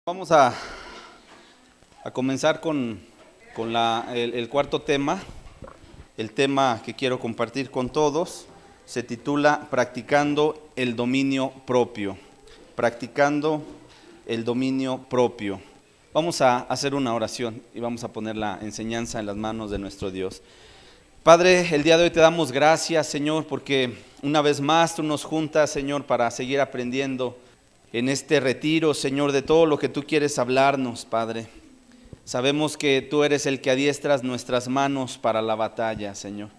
Vamos a comenzar con el cuarto tema. El tema que quiero compartir con todos se titula Practicando el dominio propio. Practicando el dominio propio. Vamos a hacer una oración y vamos a poner la enseñanza en las manos de nuestro Dios. Padre, el día de hoy te damos gracias, Señor, porque una vez más tú nos juntas, Señor, para seguir aprendiendo en este retiro, Señor, de todo lo que tú quieres hablarnos, Padre. Sabemos que tú eres el que adiestras nuestras manos para la batalla, Señor.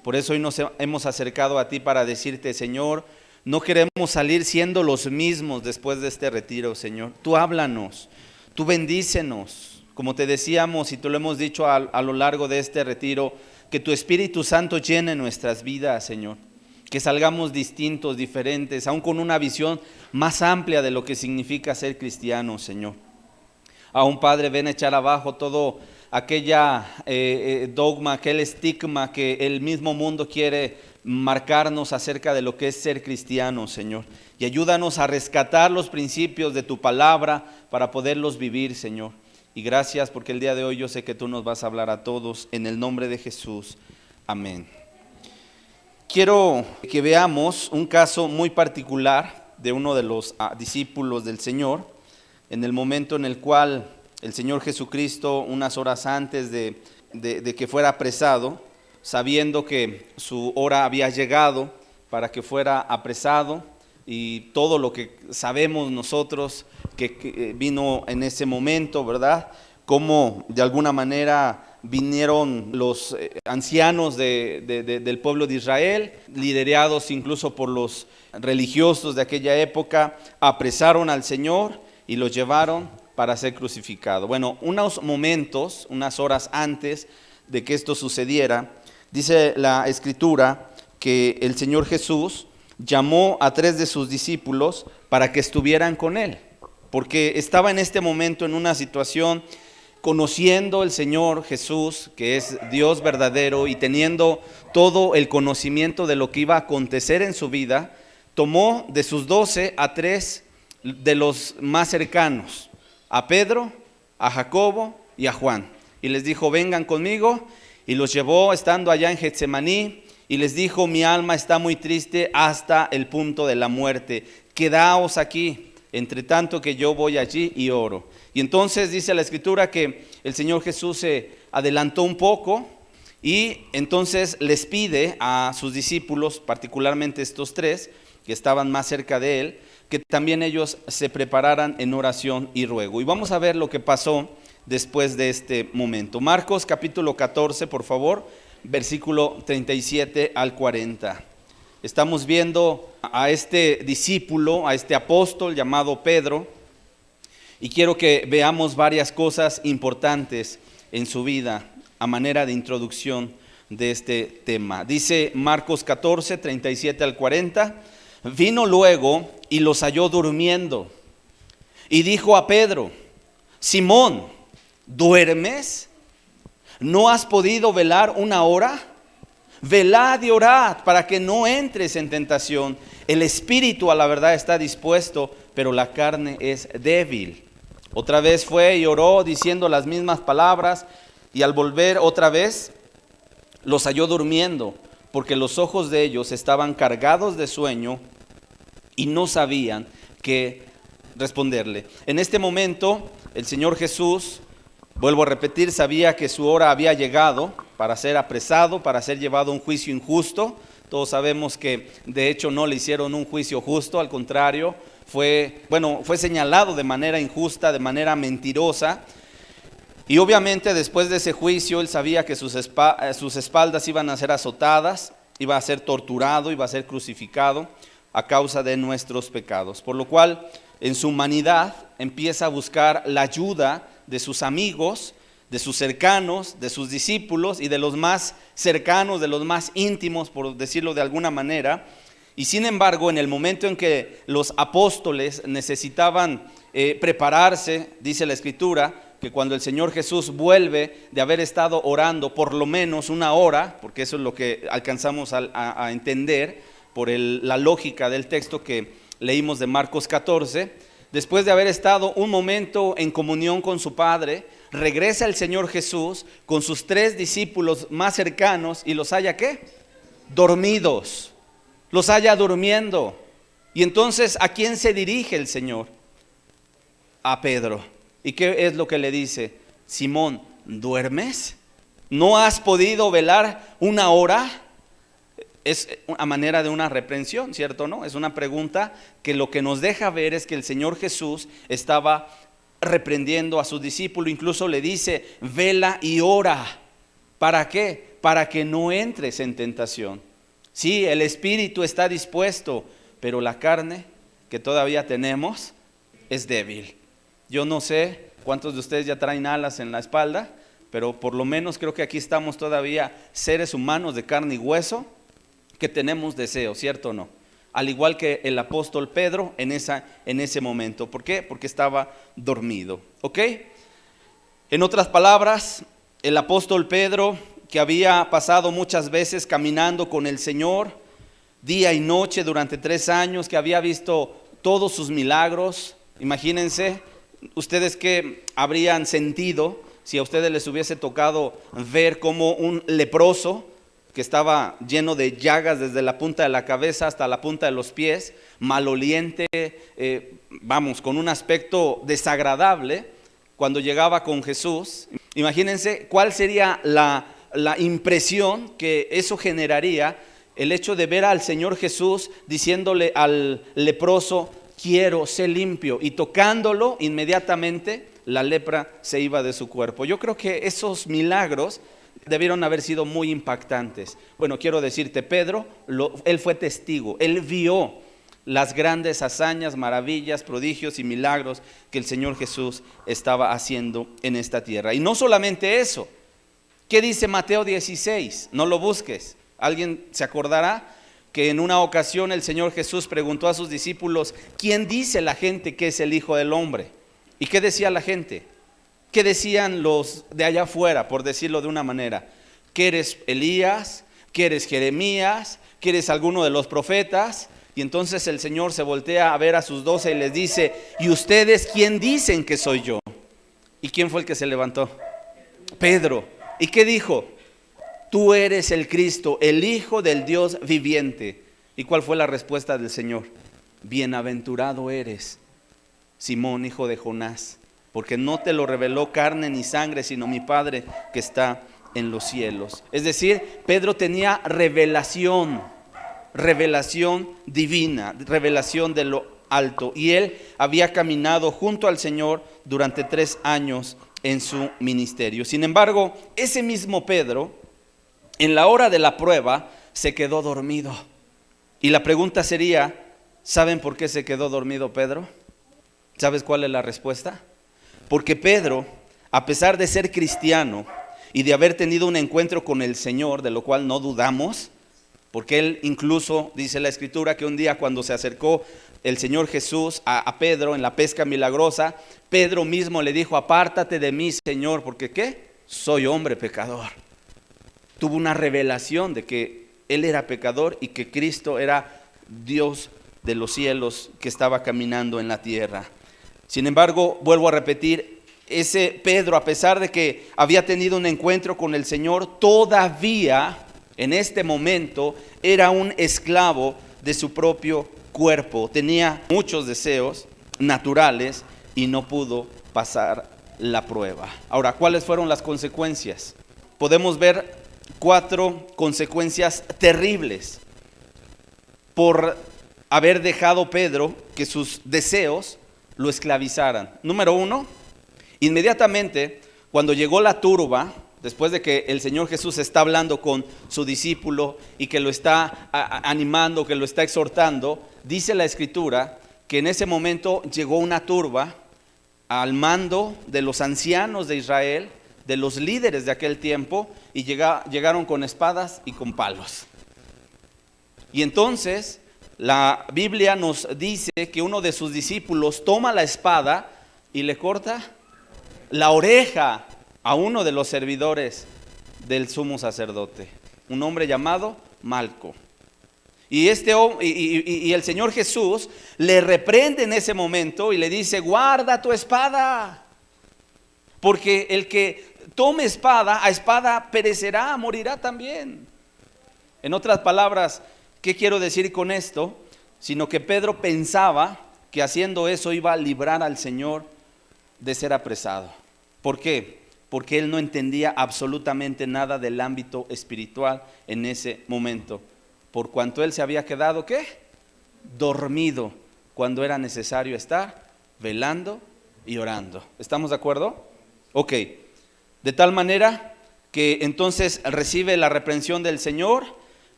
Por eso hoy nos hemos acercado a ti para decirte, Señor, no queremos salir siendo los mismos después de este retiro, Señor. Tú háblanos, tú bendícenos. Como te decíamos y te lo hemos dicho a lo largo de este retiro, que tu Espíritu Santo llene nuestras vidas, Señor. Que salgamos distintos, diferentes, aún con una visión más amplia de lo que significa ser cristiano, Señor. Aún, Padre, ven a echar abajo todo aquella dogma, aquel estigma que el mismo mundo quiere marcarnos acerca de lo que es ser cristiano, Señor. Y ayúdanos a rescatar los principios de tu palabra para poderlos vivir, Señor. Y gracias porque el día de hoy yo sé que tú nos vas a hablar a todos en el nombre de Jesús. Amén. Quiero que veamos un caso muy particular de uno de los discípulos del Señor, en el momento en el cual el Señor Jesucristo, unas horas antes de que fuera apresado, sabiendo que su hora había llegado para que fuera apresado, y todo lo que sabemos nosotros que vino en ese momento, ¿verdad? Cómo de alguna manera vinieron los ancianos del pueblo de Israel, liderados incluso por los religiosos de aquella época, apresaron al Señor y lo llevaron para ser crucificado. Bueno, unos momentos, unas horas antes de que esto sucediera, dice la Escritura que el Señor Jesús llamó a 3 de sus discípulos para que estuvieran con él, porque estaba en este momento en una situación conociendo el Señor Jesús, que es Dios verdadero, y teniendo todo el conocimiento de lo que iba a acontecer en su vida, tomó de sus 12 a 3 de los más cercanos, a Pedro, a Jacobo y a Juan, y les dijo: vengan conmigo, y los llevó estando allá en Getsemaní, y les dijo: mi alma está muy triste hasta el punto de la muerte, quedaos aquí, entre tanto que yo voy allí y oro. Y entonces dice la Escritura que el Señor Jesús se adelantó un poco y entonces les pide a sus discípulos, particularmente estos 3 que estaban más cerca de él, que también ellos se prepararan en oración y ruego. Y vamos a ver lo que pasó después de este momento. Marcos capítulo 14, por favor, versículo 37 al 40. Estamos viendo a este discípulo, a este apóstol llamado Pedro, y quiero que veamos varias cosas importantes en su vida a manera de introducción de este tema. Dice Marcos 14, 37 al 40, vino luego y los halló durmiendo, y dijo a Pedro: Simón, ¿duermes? ¿No has podido velar una hora? Velad y orad para que no entres en tentación. El espíritu a la verdad está dispuesto, pero la carne es débil. Otra vez fue y oró diciendo las mismas palabras, y al volver otra vez los halló durmiendo, porque los ojos de ellos estaban cargados de sueño y no sabían qué responderle. En este momento el Señor Jesús, vuelvo a repetir, sabía que su hora había llegado para ser apresado, para ser llevado a un juicio injusto. Todos sabemos que de hecho no le hicieron un juicio justo, al contrario, fue señalado de manera injusta, de manera mentirosa. Y obviamente después de ese juicio él sabía que sus espaldas iban a ser azotadas, iba a ser torturado, iba a ser crucificado a causa de nuestros pecados. Por lo cual en su humanidad empieza a buscar la ayuda de sus amigos, de sus cercanos, de sus discípulos y de los más cercanos, de los más íntimos, por decirlo de alguna manera. Y sin embargo, en el momento en que los apóstoles necesitaban prepararse, dice la Escritura, que cuando el Señor Jesús vuelve de haber estado orando por lo menos una hora, porque eso es lo que alcanzamos a entender por la lógica del texto que leímos de Marcos 14, después de haber estado un momento en comunión con su Padre, regresa el Señor Jesús con sus 3 discípulos más cercanos y los halla ¿qué? Dormidos, los halla durmiendo. Y entonces, ¿a quién se dirige el Señor? A Pedro. ¿Y qué es lo que le dice? Simón, ¿duermes? ¿No has podido velar una hora? Es a manera de una reprensión, ¿cierto? ¿No? Es una pregunta que lo que nos deja ver es que el Señor Jesús estaba reprendiendo a su discípulo. Incluso le dice, vela y ora. ¿Para qué? Para que no entres en tentación. Sí, el espíritu está dispuesto, pero la carne que todavía tenemos es débil. Yo no sé cuántos de ustedes ya traen alas en la espalda, pero por lo menos creo que aquí estamos todavía seres humanos de carne y hueso que tenemos deseos, ¿cierto o no? Al igual que el apóstol Pedro en ese momento. ¿Por qué? Porque estaba dormido, ¿ok? En otras palabras, el apóstol Pedro, que había pasado muchas veces caminando con el Señor, día y noche durante 3 años, que había visto todos sus milagros. Imagínense, ustedes qué habrían sentido si a ustedes les hubiese tocado ver cómo un leproso, que estaba lleno de llagas desde la punta de la cabeza hasta la punta de los pies, maloliente, con un aspecto desagradable, cuando llegaba con Jesús. Imagínense cuál sería la impresión que eso generaría, el hecho de ver al Señor Jesús diciéndole al leproso, quiero, sé limpio, y tocándolo inmediatamente la lepra se iba de su cuerpo. Yo creo que esos milagros debieron haber sido muy impactantes. Bueno, quiero decirte, Pedro, él fue testigo, él vio las grandes hazañas, maravillas, prodigios y milagros que el Señor Jesús estaba haciendo en esta tierra. Y no solamente eso, ¿qué dice Mateo 16? No lo busques. ¿Alguien se acordará que en una ocasión el Señor Jesús preguntó a sus discípulos, ¿quién dice la gente que es el Hijo del Hombre? ¿Y qué decía la gente? ¿Qué decían los de allá afuera, por decirlo de una manera? ¿Que eres Elías? ¿Que eres Jeremías? ¿Que eres alguno de los profetas? Y entonces el Señor se voltea a ver a sus 12 y les dice, ¿y ustedes quién dicen que soy yo? ¿Y quién fue el que se levantó? Pedro. ¿Y qué dijo? Tú eres el Cristo, el Hijo del Dios viviente. ¿Y cuál fue la respuesta del Señor? Bienaventurado eres, Simón, hijo de Jonás, porque no te lo reveló carne ni sangre, sino mi Padre que está en los cielos. Es decir, Pedro tenía revelación divina, revelación de lo alto. Y él había caminado junto al Señor durante 3 años en su ministerio. Sin embargo, ese mismo Pedro, en la hora de la prueba, se quedó dormido. Y la pregunta sería, ¿saben por qué se quedó dormido Pedro? ¿Sabes cuál es la respuesta? Porque Pedro, a pesar de ser cristiano y de haber tenido un encuentro con el Señor, de lo cual no dudamos, porque él incluso, dice la Escritura, que un día cuando se acercó el Señor Jesús a Pedro en la pesca milagrosa, Pedro mismo le dijo, apártate de mí, Señor, porque ¿qué? Soy hombre pecador. Tuvo una revelación de que él era pecador y que Cristo era Dios de los cielos que estaba caminando en la tierra. Sin embargo, vuelvo a repetir, ese Pedro, a pesar de que había tenido un encuentro con el Señor, todavía en este momento era un esclavo de su propio cuerpo. Tenía muchos deseos naturales y no pudo pasar la prueba. Ahora, ¿cuáles fueron las consecuencias? Podemos ver 4 consecuencias terribles por haber dejado Pedro que sus deseos lo esclavizaran. Número 1, inmediatamente cuando llegó la turba, después de que el Señor Jesús está hablando con su discípulo y que lo está animando, que lo está exhortando, dice la Escritura que en ese momento llegó una turba al mando de los ancianos de Israel, de los líderes de aquel tiempo, y llegaron con espadas y con palos. Y entonces la Biblia nos dice que uno de sus discípulos toma la espada y le corta la oreja a uno de los servidores del sumo sacerdote, un hombre llamado Malco. Y el Señor Jesús le reprende en ese momento y le dice: guarda tu espada, porque el que tome espada, a espada perecerá, morirá también. En otras palabras, ¿qué quiero decir con esto? Sino que Pedro pensaba que haciendo eso iba a librar al Señor de ser apresado. ¿Por qué? Porque él no entendía absolutamente nada del ámbito espiritual en ese momento. Por cuanto él se había quedado, ¿qué? Dormido, cuando era necesario estar velando y orando. ¿Estamos de acuerdo? Ok. De tal manera que entonces recibe la reprensión del Señor.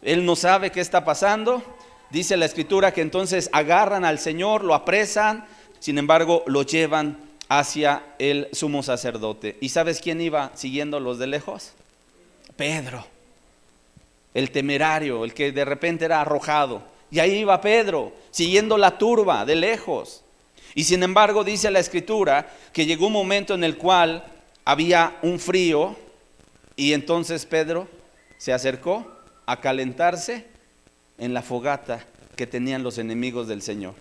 Él no sabe qué está pasando. Dice la Escritura que entonces agarran al Señor, lo apresan, sin embargo lo llevan hacia el sumo sacerdote. ¿Y sabes quién iba siguiéndolos de lejos? Pedro, el temerario, el que de repente era arrojado. Y ahí iba Pedro, siguiendo la turba de lejos. Y sin embargo dice la Escritura que llegó un momento en el cual había un frío, y entonces Pedro se acercó a calentarse en la fogata que tenían los enemigos del Señor.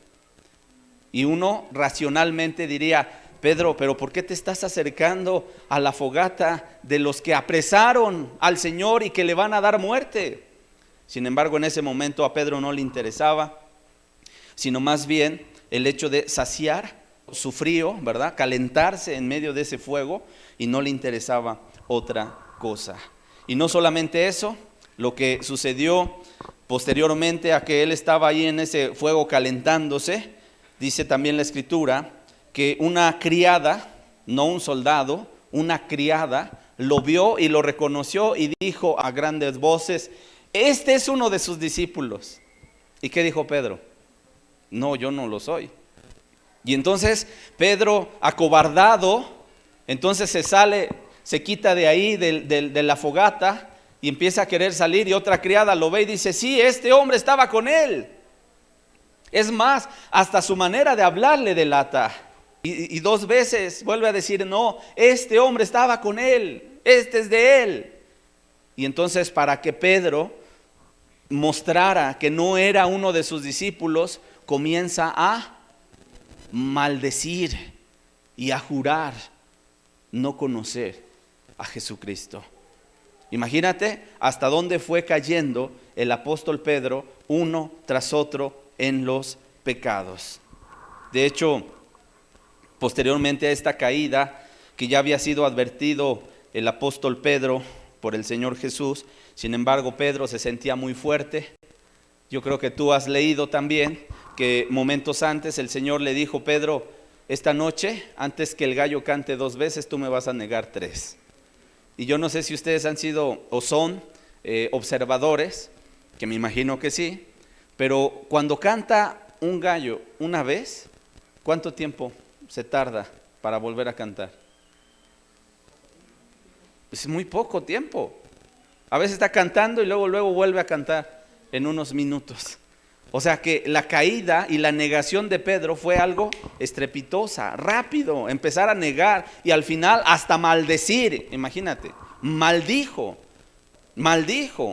Y uno racionalmente diría: Pedro, pero ¿por qué te estás acercando a la fogata de los que apresaron al Señor y que le van a dar muerte? Sin embargo, en ese momento a Pedro no le interesaba, sino más bien el hecho de saciar su frío, ¿verdad? Calentarse en medio de ese fuego, y no le interesaba otra cosa. Y no solamente eso, lo que sucedió posteriormente a que él estaba ahí en ese fuego calentándose, dice también la Escritura que una criada, no un soldado, una criada lo vio y lo reconoció y dijo a grandes voces: este es uno de sus discípulos. ¿Y qué dijo Pedro? No, yo no lo soy. Y entonces Pedro, acobardado, entonces se sale, se quita de ahí de la fogata y empieza a querer salir, y otra criada lo ve y dice: sí, este hombre estaba con él. Es más, hasta su manera de hablar le delata. Y dos veces vuelve a decir: no, este hombre estaba con él, este es de él. Y entonces, para que Pedro mostrara que no era uno de sus discípulos, comienza a maldecir y a jurar no conocer a Jesucristo. Imagínate hasta dónde fue cayendo el apóstol Pedro, uno tras otro, en los pecados. De hecho, posteriormente a esta caída, que ya había sido advertido el apóstol Pedro por el Señor Jesús, sin embargo Pedro se sentía muy fuerte. Yo creo que tú has leído también que momentos antes el Señor le dijo: Pedro, esta noche, antes que el gallo cante 2 veces, tú me vas a negar 3. Y yo no sé si ustedes han sido o son observadores, que me imagino que sí, pero cuando canta un gallo una vez, ¿cuánto tiempo se tarda para volver a cantar? Es muy poco tiempo. A veces está cantando y luego vuelve a cantar en unos minutos. O sea que la caída y la negación de Pedro fue algo estrepitosa, rápido, empezar a negar y al final hasta maldecir. Imagínate, maldijo,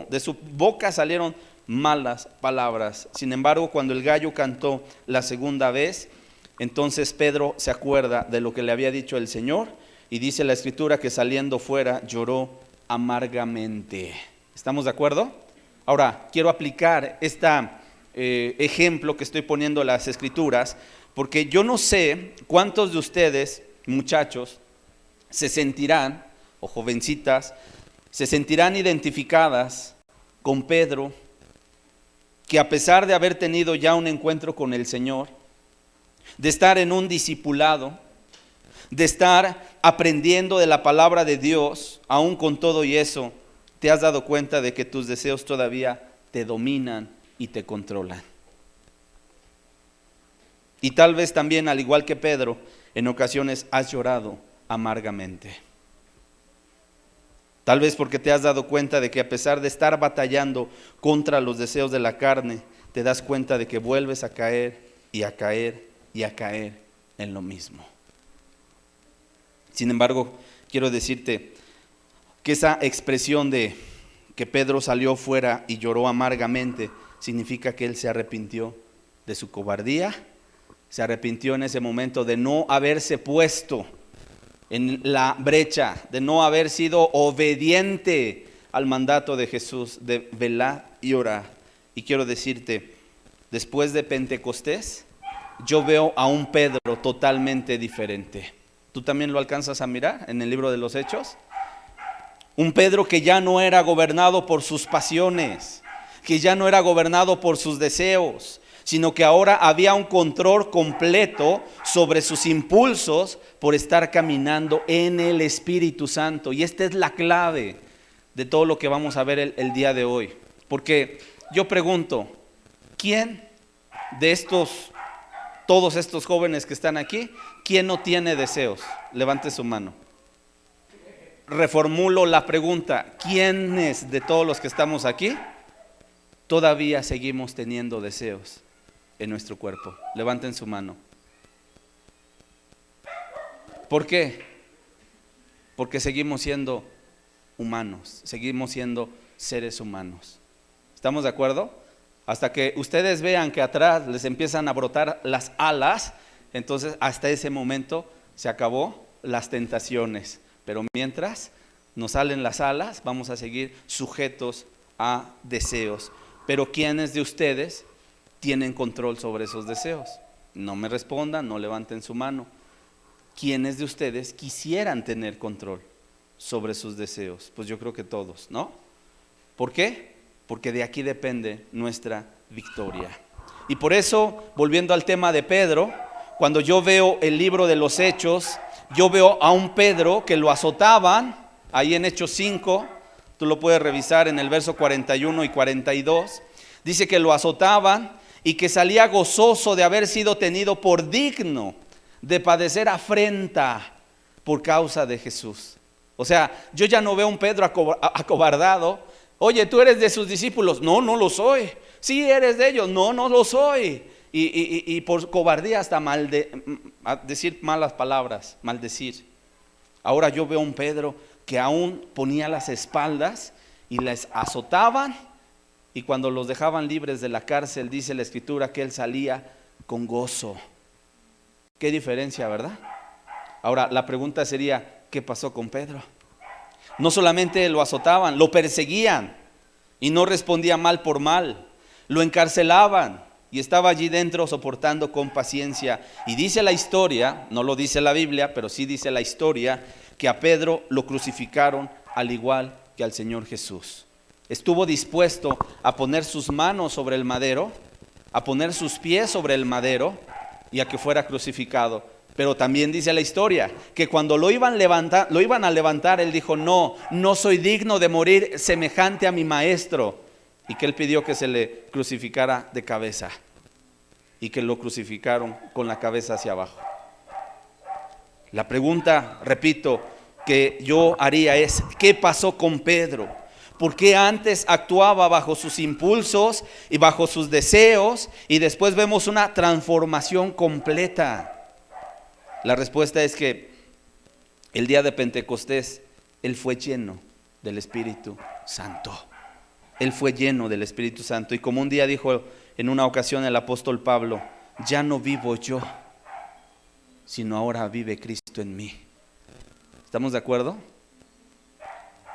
de su boca salieron malas palabras. Sin embargo, cuando el gallo cantó la segunda vez, entonces Pedro se acuerda de lo que le había dicho el Señor, y dice la Escritura que saliendo fuera lloró amargamente. ¿Estamos de acuerdo? Ahora, quiero aplicar ejemplo que estoy poniendo en las Escrituras, porque yo no sé cuántos de ustedes, muchachos, se sentirán, o jovencitas, se sentirán identificadas con Pedro, que a pesar de haber tenido ya un encuentro con el Señor, de estar en un discipulado, de estar aprendiendo de la palabra de Dios, aún con todo y eso, te has dado cuenta de que tus deseos todavía te dominan y te controlan. Y tal vez también, al igual que Pedro, en ocasiones has llorado amargamente. Tal vez porque te has dado cuenta de que a pesar de estar batallando contra los deseos de la carne, te das cuenta de que vuelves a caer y a caer y a caer en lo mismo. Sin embargo, quiero decirte que esa expresión de que Pedro salió fuera y lloró amargamente significa que él se arrepintió de su cobardía, se arrepintió en ese momento de no haberse puesto en la brecha, de no haber sido obediente al mandato de Jesús de velar y orar. Y quiero decirte, después de Pentecostés, yo veo a un Pedro totalmente diferente. ¿Tú también lo alcanzas a mirar en el libro de los Hechos? Un Pedro que ya no era gobernado por sus pasiones, que ya no era gobernado por sus deseos, sino que ahora había un control completo sobre sus impulsos por estar caminando en el Espíritu Santo. Y esta es la clave de todo lo que vamos a ver el día de hoy. Porque yo pregunto, ¿quién de todos estos jóvenes que están aquí, quién no tiene deseos? Levante su mano. Reformulo la pregunta, ¿quiénes de todos los que estamos aquí todavía seguimos teniendo deseos en nuestro cuerpo? Levanten su mano. ¿Por qué? Porque seguimos siendo humanos, seguimos siendo seres humanos. ¿Estamos de acuerdo? Hasta que ustedes vean que atrás les empiezan a brotar las alas, entonces hasta ese momento se acabó las tentaciones. Pero mientras nos salen las alas, vamos a seguir sujetos a deseos. Pero ¿quiénes de ustedes tienen control sobre esos deseos? No me respondan, no levanten su mano. ¿Quiénes de ustedes quisieran tener control sobre sus deseos? Pues yo creo que todos, ¿no? ¿Por qué? Porque de aquí depende nuestra victoria. Y por eso, volviendo al tema de Pedro, cuando yo veo el libro de los Hechos, yo veo a un Pedro que lo azotaban, ahí en Hechos 5, tú lo puedes revisar en el verso 41 y 42, dice que lo azotaban y que salía gozoso de haber sido tenido por digno de padecer afrenta por causa de Jesús. O sea, yo ya no veo un Pedro acobardado. Oye, ¿tú eres de sus discípulos? No, no lo soy. Sí, eres de ellos. No, no lo soy. Y por cobardía hasta decir malas palabras, maldecir. Ahora yo veo un Pedro que aún ponía las espaldas y les azotaban, y cuando los dejaban libres de la cárcel, dice la Escritura que él salía con gozo. Qué diferencia, ¿verdad? Ahora la pregunta sería, ¿qué pasó con Pedro? No solamente lo azotaban, lo perseguían y no respondía mal por mal, lo encarcelaban y estaba allí dentro soportando con paciencia. Y dice la historia, no lo dice la Biblia, pero sí dice la historia, que a Pedro lo crucificaron al igual que al Señor Jesús. Estuvo dispuesto a poner sus manos sobre el madero, a poner sus pies sobre el madero y a que fuera crucificado. Pero también dice la historia que cuando lo iban a levantar, él dijo, no soy digno de morir semejante a mi maestro. Y que él pidió que se le crucificara de cabeza. Y que lo crucificaron con la cabeza hacia abajo. La pregunta, repito, que yo haría es, ¿qué pasó con Pedro? ¿Por qué antes actuaba bajo sus impulsos y bajo sus deseos y después vemos una transformación completa? La respuesta es que el día de Pentecostés él fue lleno del Espíritu Santo. Él fue lleno del Espíritu Santo. Y como un día dijo en una ocasión el apóstol Pablo, ya no vivo yo, sino ahora vive Cristo en mí. ¿Estamos de acuerdo?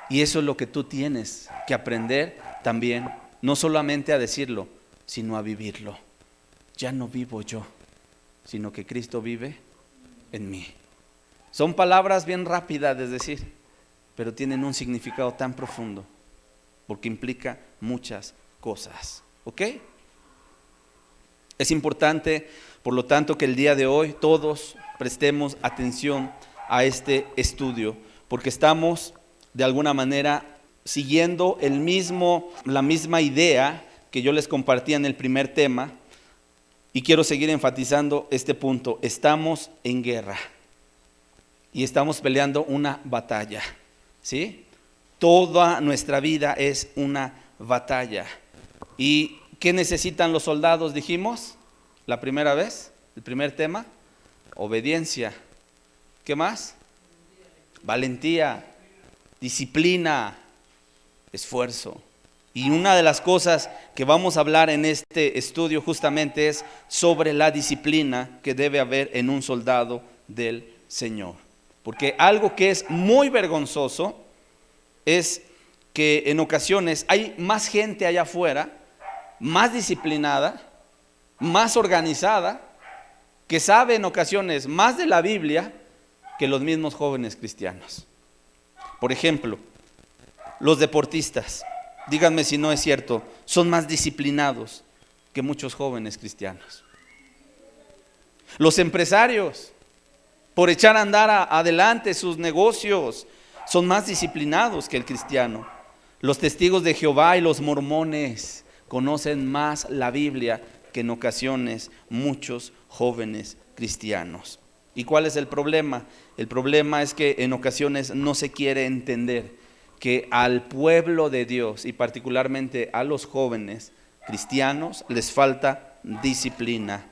Y eso es lo que tú tienes que aprender también, no solamente a decirlo, sino a vivirlo. Ya no vivo yo, sino que Cristo vive en mí. Son palabras bien rápidas de decir, pero tienen un significado tan profundo, porque implica muchas cosas. ¿Ok? Es importante, por lo tanto, que el día de hoy todos prestemos atención a este estudio, porque estamos de alguna manera siguiendo la misma idea que yo les compartía en el primer tema, y quiero seguir enfatizando este punto. Estamos en guerra y estamos peleando una batalla, ¿sí? Toda nuestra vida es una batalla. ¿Y qué necesitan los soldados? Dijimos la primera vez, el primer tema, obediencia. ¿Qué más? Valentía, disciplina, esfuerzo. Y una de las cosas que vamos a hablar en este estudio justamente es sobre la disciplina que debe haber en un soldado del Señor. Porque algo que es muy vergonzoso es que en ocasiones hay más gente allá afuera, más disciplinada, más organizada, que sabe en ocasiones más de la Biblia que los mismos jóvenes cristianos. Por ejemplo, los deportistas, díganme si no es cierto, son más disciplinados que muchos jóvenes cristianos. Los empresarios, por echar a andar adelante sus negocios, son más disciplinados que el cristiano. Los testigos de Jehová y los mormones conocen más la Biblia que en ocasiones muchos jóvenes cristianos. ¿Y cuál es el problema? El problema es que en ocasiones no se quiere entender que al pueblo de Dios y particularmente a los jóvenes cristianos les falta disciplina,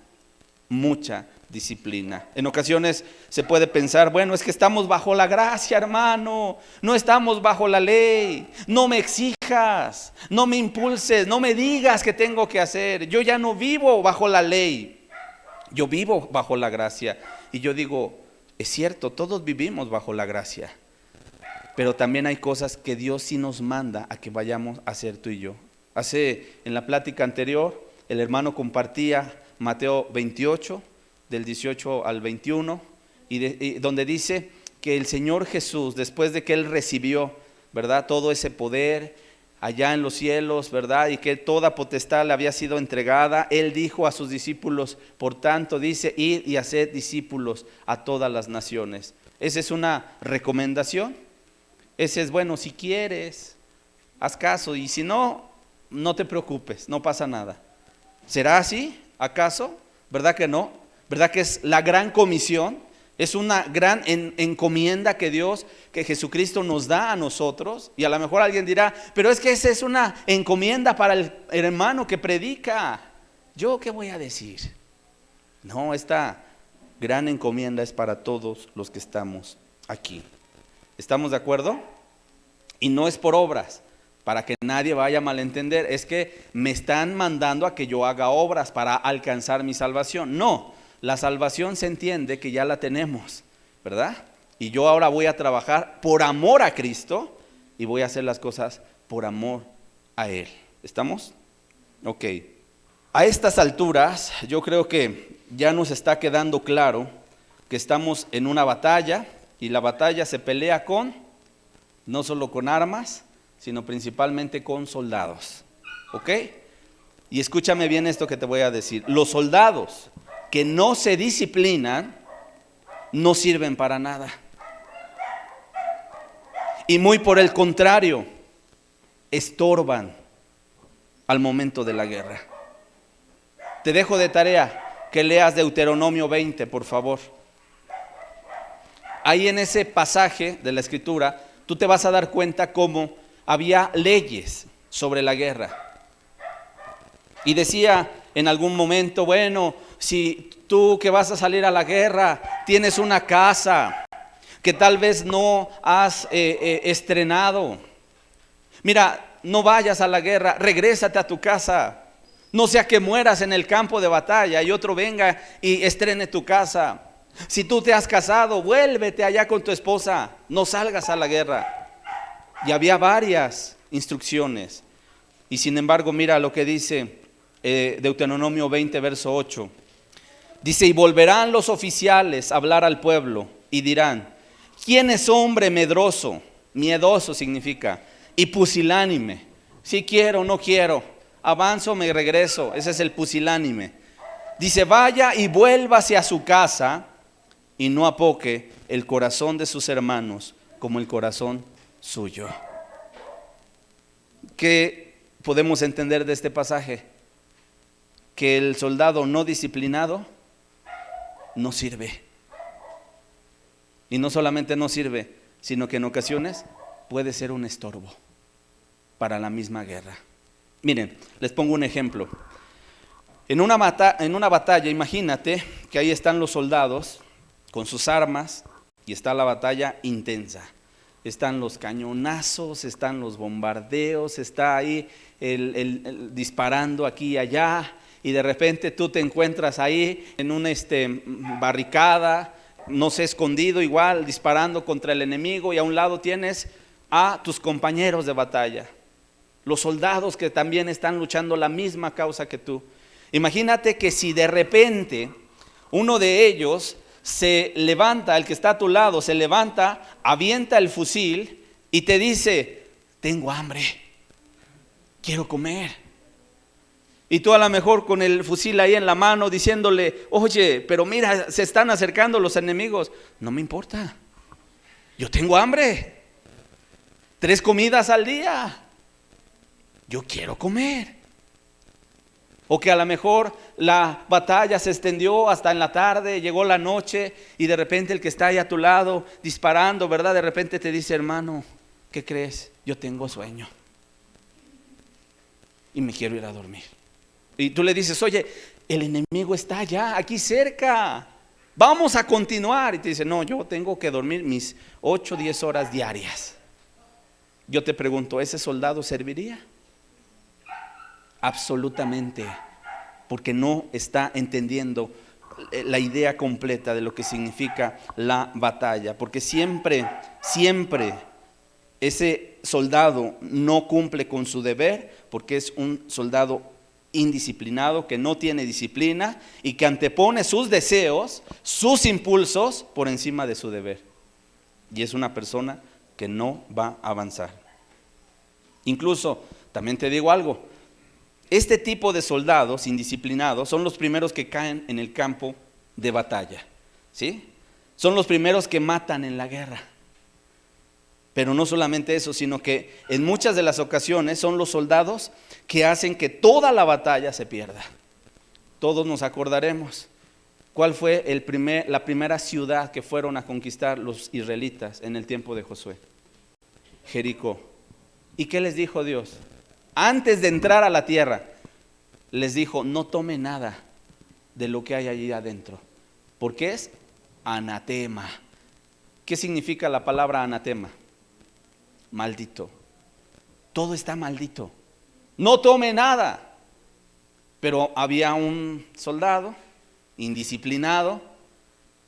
mucha disciplina. En ocasiones se puede pensar, bueno, es que estamos bajo la gracia, hermano, no estamos bajo la ley, no me exijas, no me impulses, no me digas qué tengo que hacer, yo ya no vivo bajo la ley, yo vivo bajo la gracia. Y yo digo, es cierto, todos vivimos bajo la gracia, pero también hay cosas que Dios sí nos manda a que vayamos a hacer tú y yo. En la plática anterior, el hermano compartía Mateo 28, del 18 al 21, y donde dice que el Señor Jesús, después de que Él recibió, ¿verdad?, todo ese poder allá en los cielos, ¿verdad?, y que toda potestad le había sido entregada, Él dijo a sus discípulos, por tanto dice, id y haced discípulos a todas las naciones. Esa es una recomendación. Ese es, bueno, si quieres, haz caso, y si no, no te preocupes, no pasa nada. ¿Será así? ¿Acaso? ¿Verdad que no? ¿Verdad que es la gran comisión? Es una gran encomienda que Jesucristo nos da a nosotros. Y a lo mejor alguien dirá, pero es que esa es una encomienda para el hermano que predica. ¿Yo qué voy a decir? No, esta gran encomienda es para todos los que estamos aquí. ¿Estamos de acuerdo? Y no es por obras, para que nadie vaya a malentender. Es que me están mandando a que yo haga obras para alcanzar mi salvación. No, la salvación se entiende que ya la tenemos, ¿verdad? Y yo ahora voy a trabajar por amor a Cristo y voy a hacer las cosas por amor a Él. ¿Estamos? Ok. A estas alturas yo creo que ya nos está quedando claro que estamos en una batalla, y la batalla se pelea no solo con armas, sino principalmente con soldados. ¿Ok? Y escúchame bien esto que te voy a decir. Los soldados que no se disciplinan no sirven para nada. Y muy por el contrario, estorban al momento de la guerra. Te dejo de tarea que leas Deuteronomio 20, por favor. Ahí en ese pasaje de la Escritura, tú te vas a dar cuenta cómo había leyes sobre la guerra. Y decía en algún momento, bueno, si tú que vas a salir a la guerra tienes una casa que tal vez no has estrenado, mira, no vayas a la guerra, regrésate a tu casa. No sea que mueras en el campo de batalla y otro venga y estrene tu casa. Si tú te has casado, vuélvete allá con tu esposa, no salgas a la guerra. Y había varias instrucciones. Y sin embargo, mira lo que dice Deuteronomio 20, verso 8. Dice, y volverán los oficiales a hablar al pueblo y dirán, ¿quién es hombre medroso? Miedoso significa, y pusilánime. Si quiero, no quiero, avanzo, me regreso. Ese es el pusilánime. Dice, vaya y vuélvase a su casa y no apoque el corazón de sus hermanos como el corazón suyo. ¿Qué podemos entender de este pasaje? Que el soldado no disciplinado no sirve. Y no solamente no sirve, sino que en ocasiones puede ser un estorbo para la misma guerra. Miren, les pongo un ejemplo. En una batalla, imagínate que ahí están los soldados con sus armas y está la batalla intensa. Están los cañonazos, están los bombardeos, está ahí el disparando aquí y allá, y de repente tú te encuentras ahí en una barricada, no sé, escondido igual, disparando contra el enemigo, y a un lado tienes a tus compañeros de batalla, los soldados que también están luchando la misma causa que tú. Imagínate que si de repente uno de ellos se levanta, el que está a tu lado se levanta, avienta el fusil y te dice: tengo hambre, quiero comer. Y tú a lo mejor con el fusil ahí en la mano diciéndole: oye, pero mira, se están acercando los enemigos. No me importa, yo tengo hambre, 3 comidas al día, yo quiero comer. O que a lo mejor la batalla se extendió hasta en la tarde, llegó la noche, y de repente el que está ahí a tu lado disparando, ¿verdad? De repente te dice: hermano, ¿qué crees? Yo tengo sueño y me quiero ir a dormir. Y tú le dices: oye, el enemigo está allá, aquí cerca, vamos a continuar. Y te dice: no, yo tengo que dormir mis 8 o 10 horas diarias. Yo te pregunto, ¿ese soldado serviría? Absolutamente, porque no está entendiendo la idea completa de lo que significa la batalla. Porque siempre ese soldado no cumple con su deber, porque es un soldado indisciplinado, que no tiene disciplina y que antepone sus deseos, sus impulsos por encima de su deber. Y es una persona que no va a avanzar. Incluso, también te digo algo, este tipo de soldados indisciplinados son los primeros que caen en el campo de batalla, ¿sí? Son los primeros que matan en la guerra. Pero no solamente eso, sino que en muchas de las ocasiones son los soldados que hacen que toda la batalla se pierda. Todos nos acordaremos cuál fue la primera ciudad que fueron a conquistar los israelitas en el tiempo de Josué: Jericó. ¿Y qué les dijo Dios? Antes de entrar a la tierra, les dijo: no tome nada de lo que hay allí adentro, porque es anatema. ¿Qué significa la palabra anatema? Maldito. Todo está maldito. No tome nada. Pero había un soldado indisciplinado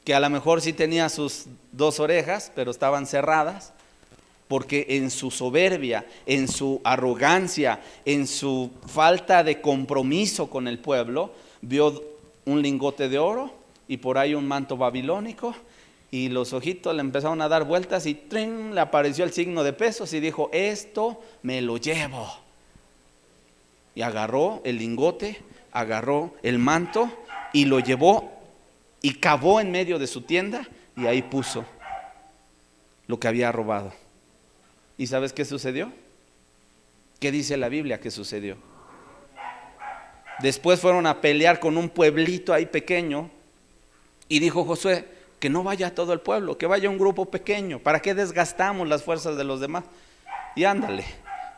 que a lo mejor sí tenía sus 2 orejas, pero estaban cerradas, porque en su soberbia, en su arrogancia, en su falta de compromiso con el pueblo, vio un lingote de oro y por ahí un manto babilónico, y los ojitos le empezaron a dar vueltas y ¡trin!, le apareció el signo de pesos y dijo: esto me lo llevo. Y agarró el lingote, agarró el manto y lo llevó y cavó en medio de su tienda, y ahí puso lo que había robado. ¿Y sabes qué sucedió? ¿Qué dice la Biblia que sucedió? Después fueron a pelear con un pueblito ahí pequeño, y dijo Josué: que no vaya todo el pueblo, que vaya un grupo pequeño. ¿Para qué desgastamos las fuerzas de los demás? Y ándale,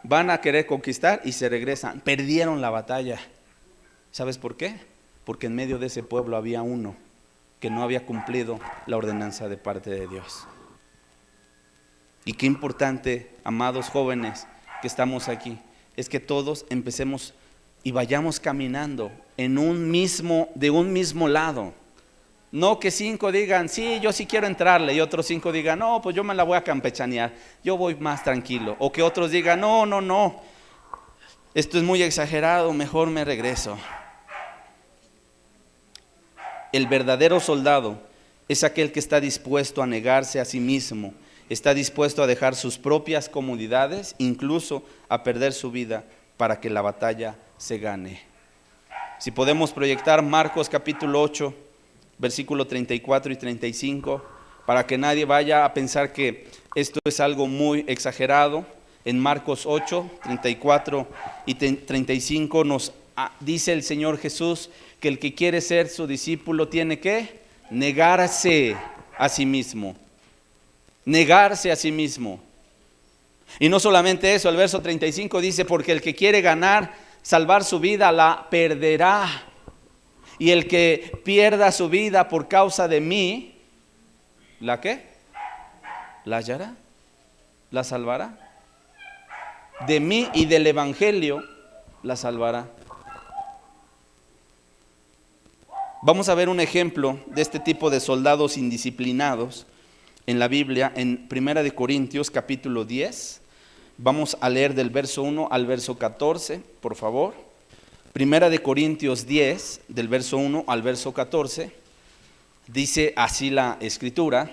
van a querer conquistar y se regresan. Perdieron la batalla. ¿Sabes por qué? Porque en medio de ese pueblo había uno que no había cumplido la ordenanza de parte de Dios. Y qué importante, amados jóvenes que estamos aquí, es que todos empecemos y vayamos caminando de un mismo lado. No que 5 digan: sí, yo sí quiero entrarle, y otros 5 digan: no, pues yo me la voy a campechanear, yo voy más tranquilo. O que otros digan: no, esto es muy exagerado, mejor me regreso. El verdadero soldado es aquel que está dispuesto a negarse a sí mismo, está dispuesto a dejar sus propias comodidades, incluso a perder su vida para que la batalla se gane. Si podemos proyectar Marcos capítulo 8, versículo 34 y 35, para que nadie vaya a pensar que esto es algo muy exagerado. En Marcos 8, 34 y 35 nos dice el Señor Jesús que el que quiere ser su discípulo tiene que negarse a sí mismo. Negarse a sí mismo. Y no solamente eso, el verso 35 dice: porque el que quiere salvar su vida, la perderá. Y el que pierda su vida por causa de mí, ¿la qué? La hallará. la salvará. De mí y del evangelio la salvará. Vamos a ver un ejemplo de este tipo de soldados indisciplinados en la Biblia, en 1 Corintios capítulo 10. Vamos a leer del verso 1 al verso 14, por favor. 1 Corintios 10, del verso 1 al verso 14. Dice así la Escritura.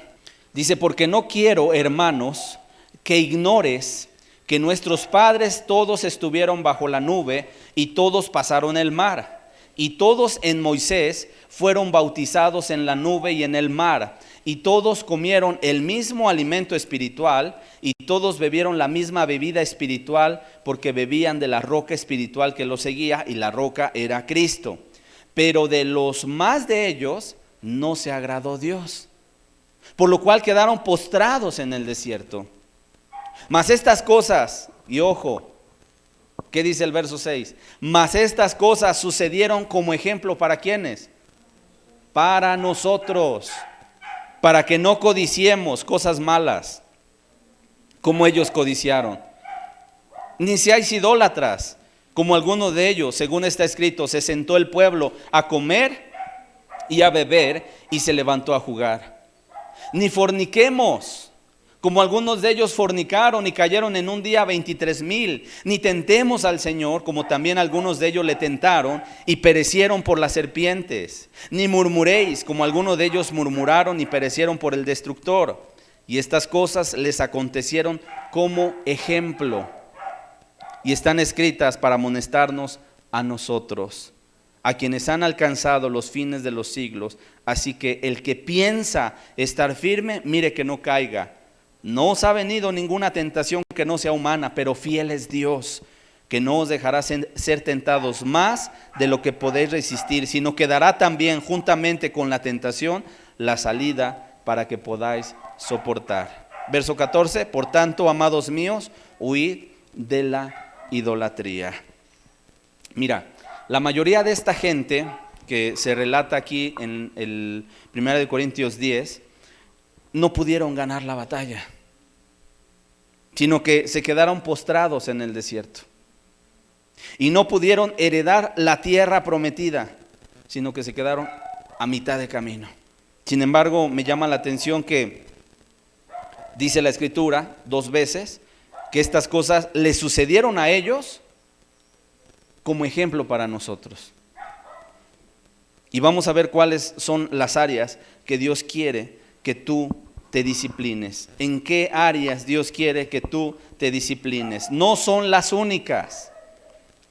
Dice: porque no quiero, hermanos, que ignores que nuestros padres todos estuvieron bajo la nube y todos pasaron el mar. Y todos en Moisés fueron bautizados en la nube y en el mar. Y todos comieron el mismo alimento espiritual y todos bebieron la misma bebida espiritual, porque bebían de la roca espiritual que los seguía, y la roca era Cristo. Pero de los más de ellos no se agradó Dios, por lo cual quedaron postrados en el desierto. Mas estas cosas, y ojo, ¿qué dice el verso 6? Mas estas cosas sucedieron como ejemplo, ¿para quiénes? Para nosotros, para que no codiciemos cosas malas, como ellos codiciaron. Ni seáis idólatras, como algunos de ellos, según está escrito: se sentó el pueblo a comer y a beber, y se levantó a jugar. Ni forniquemos, como algunos de ellos fornicaron y cayeron en un día 23,000. Ni tentemos al Señor, como también algunos de ellos le tentaron y perecieron por las serpientes. Ni murmuréis, como algunos de ellos murmuraron y perecieron por el destructor. Y estas cosas les acontecieron como ejemplo, y están escritas para amonestarnos a nosotros, a quienes han alcanzado los fines de los siglos. Así que el que piensa estar firme, mire que no caiga. No os ha venido ninguna tentación que no sea humana, pero fiel es Dios, que no os dejará ser tentados más de lo que podéis resistir, sino que dará también juntamente con la tentación la salida para que podáis soportar. Verso 14: por tanto, amados míos, huid de la idolatría. Mira, la mayoría de esta gente que se relata aquí en el 1 Corintios 10 no pudieron ganar la batalla, sino que se quedaron postrados en el desierto. Y no pudieron heredar la tierra prometida, sino que se quedaron a mitad de camino. Sin embargo, me llama la atención que dice la Escritura 2 veces que estas cosas les sucedieron a ellos como ejemplo para nosotros. Y vamos a ver cuáles son las áreas que Dios quiere que tú te disciplines. ¿En qué áreas Dios quiere que tú te disciplines? No son las únicas,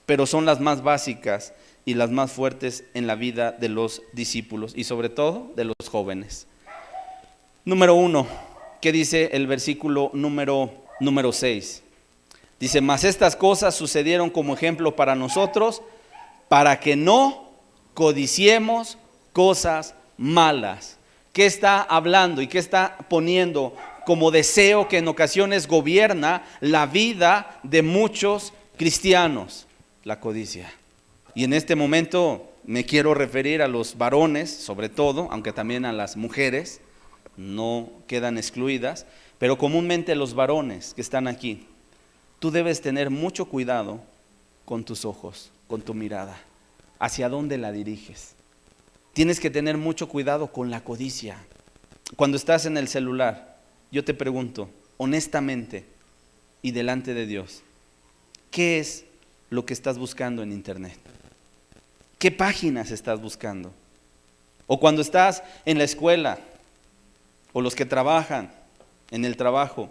pero son las más básicas y las más fuertes en la vida de los discípulos y sobre todo de los jóvenes. Número 1, ¿qué dice el versículo número 6? Dice: mas estas cosas sucedieron como ejemplo para nosotros, para que no codiciemos cosas malas. ¿Qué está hablando y qué está poniendo como deseo que en ocasiones gobierna la vida de muchos cristianos? La codicia. Y en este momento me quiero referir a los varones, sobre todo, aunque también a las mujeres, no quedan excluidas, pero comúnmente los varones que están aquí. Tú debes tener mucho cuidado con tus ojos, con tu mirada, hacia dónde la diriges. Tienes que tener mucho cuidado con la codicia. Cuando estás en el celular, yo te pregunto, honestamente y delante de Dios, ¿qué es lo que estás buscando en internet? ¿Qué páginas estás buscando? O cuando estás en la escuela, o los que trabajan en el trabajo,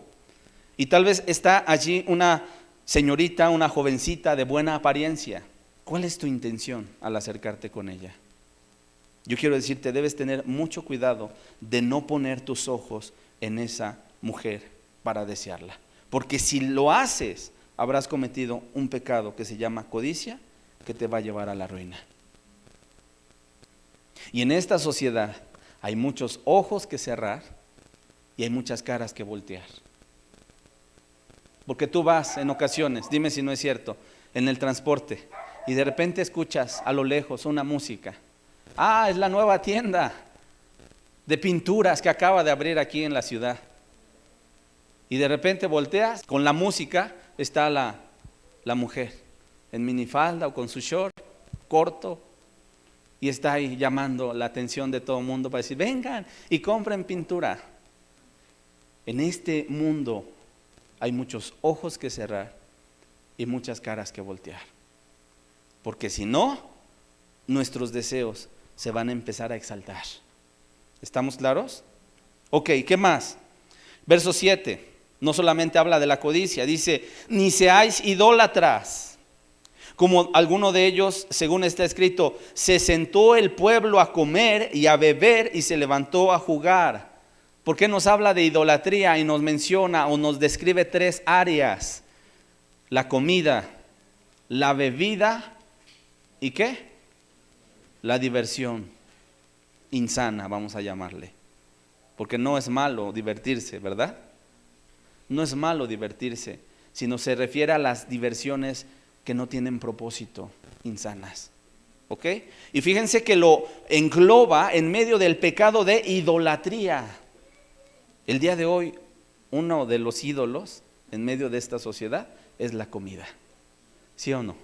y tal vez está allí una señorita, una jovencita de buena apariencia. ¿Cuál es tu intención al acercarte con ella? Yo quiero decirte, debes tener mucho cuidado de no poner tus ojos en esa mujer para desearla. Porque si lo haces, habrás cometido un pecado que se llama codicia, que te va a llevar a la ruina. Y en esta sociedad hay muchos ojos que cerrar y hay muchas caras que voltear. Porque tú vas en ocasiones, dime si no es cierto, en el transporte y de repente escuchas a lo lejos una música. Ah, es la nueva tienda de pinturas que acaba de abrir aquí en la ciudad. Y de repente volteas, con la música está la mujer en minifalda o con su short corto, y está ahí llamando la atención de todo el mundo para decir, vengan y compren pintura. En este mundo hay muchos ojos que cerrar y muchas caras que voltear, porque si no, nuestros deseos se van a empezar a exaltar. ¿Estamos claros? Ok, ¿qué más? Verso 7, no solamente habla de la codicia, dice, ni seáis idólatras, como alguno de ellos, según está escrito, se sentó el pueblo a comer y a beber y se levantó a jugar. ¿Por qué nos habla de idolatría y nos menciona o nos describe 3 áreas? La comida, la bebida y ¿qué? La diversión insana, vamos a llamarle. Porque no es malo divertirse, ¿verdad? No es malo divertirse, sino se refiere a las diversiones que no tienen propósito, insanas. ¿Ok? Y fíjense que lo engloba en medio del pecado de idolatría. El día de hoy, uno de los ídolos en medio de esta sociedad es la comida. ¿Sí o no?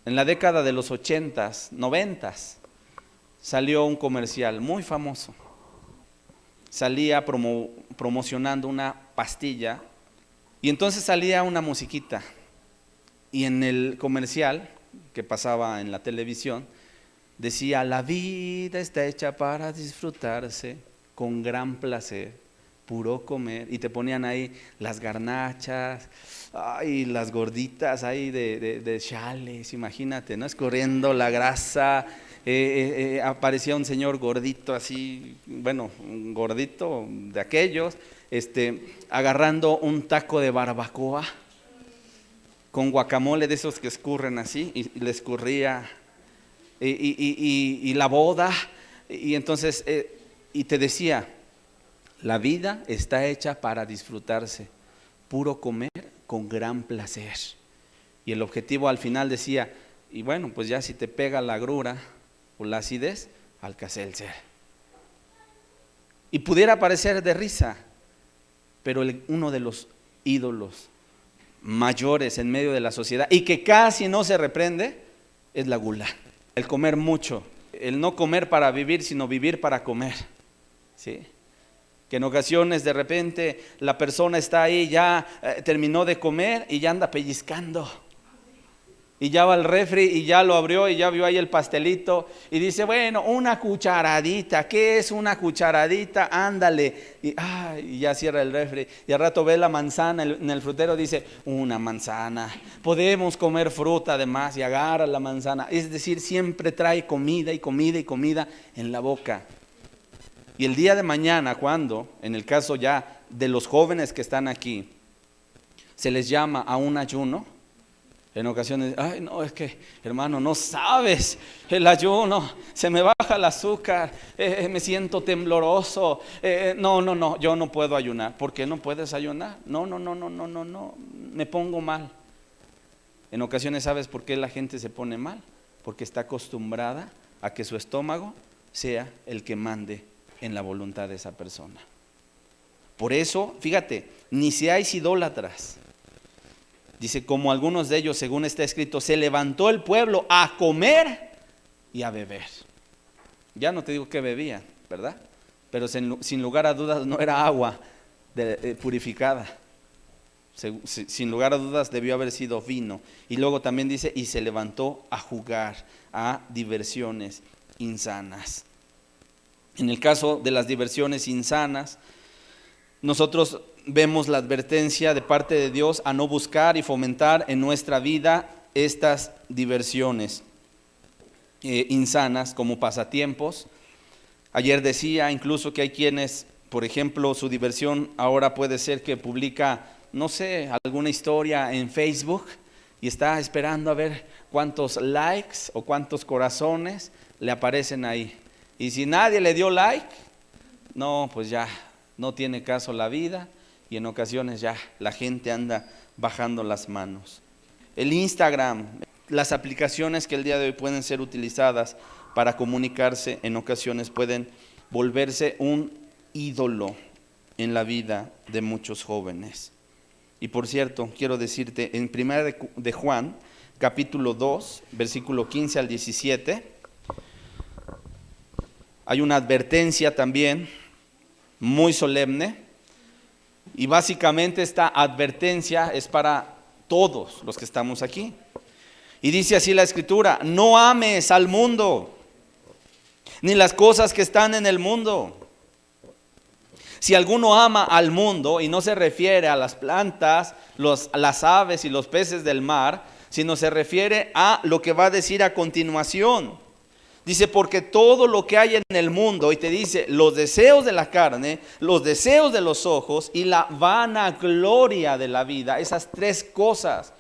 En la década de los 80s, 90s, salió un comercial muy famoso. Salía promocionando una pastilla y entonces salía una musiquita. Y en el comercial que pasaba en la televisión decía, la vida está hecha para disfrutarse con gran placer, puro comer. Y te ponían ahí las garnachas, ay, las gorditas ahí de chales, imagínate, ¿no? Escurriendo la grasa. Aparecía un señor gordito así, bueno, un gordito de aquellos, agarrando un taco de barbacoa con guacamole de esos que escurren así, y le escurría, y la boda, y entonces, y te decía, la vida está hecha para disfrutarse, puro comer con gran placer. Y el objetivo al final decía, y bueno, pues ya si te pega la agrura o la acidez, Alka-Seltzer. Y pudiera parecer de risa, pero uno de los ídolos mayores en medio de la sociedad y que casi no se reprende es la gula, el comer mucho, el no comer para vivir sino vivir para comer, ¿sí? Que en ocasiones de repente la persona está ahí, ya terminó de comer y ya anda pellizcando y ya va al refri y ya lo abrió y ya vio ahí el pastelito y dice, bueno, una cucharadita, ¿qué es una cucharadita? Ándale, y ya cierra el refri y al rato ve la manzana en el frutero, dice, una manzana, podemos comer fruta además, y agarra la manzana. Es decir, siempre trae comida y comida y comida en la boca. Y el día de mañana, cuando, en el caso ya de los jóvenes que están aquí, se les llama a un ayuno, en ocasiones, ay no, es que hermano, no sabes, el ayuno, se me baja el azúcar, me siento tembloroso, no, yo no puedo ayunar. ¿Por qué no puedes ayunar? No, me pongo mal. En ocasiones, ¿sabes por qué la gente se pone mal? Porque está acostumbrada a que su estómago sea el que mande en la voluntad de esa persona. Por eso, fíjate, ni seáis idólatras. Dice, como algunos de ellos, según está escrito, se levantó el pueblo a comer y a beber. Ya no te digo que bebían, ¿verdad? Pero sin lugar a dudas no era agua purificada. Sin lugar a dudas debió haber sido vino. Y luego también dice, y se levantó a jugar, a diversiones insanas. En el caso de las diversiones insanas, nosotros vemos la advertencia de parte de Dios a no buscar y fomentar en nuestra vida estas diversiones insanas como pasatiempos. Ayer decía incluso que hay quienes, por ejemplo, su diversión ahora puede ser que publica, no sé, alguna historia en Facebook y está esperando a ver cuántos likes o cuántos corazones le aparecen ahí. Y si nadie le dio like, no, pues ya no tiene caso la vida. Y en ocasiones ya la gente anda bajando las manos. El Instagram, las aplicaciones que el día de hoy pueden ser utilizadas para comunicarse, en ocasiones pueden volverse un ídolo en la vida de muchos jóvenes. Y por cierto, quiero decirte, en 1 de Juan, capítulo 2, versículo 15 al 17, hay una advertencia también muy solemne, y básicamente esta advertencia es para todos los que estamos aquí. Y dice así la Escritura: no ames al mundo, ni las cosas que están en el mundo. Si alguno ama al mundo, y no se refiere a las plantas, las aves y los peces del mar, sino se refiere a lo que va a decir a continuación. Dice, porque todo lo que hay en el mundo, y te dice, los deseos de la carne, los deseos de los ojos y la vanagloria de la vida, esas tres cosas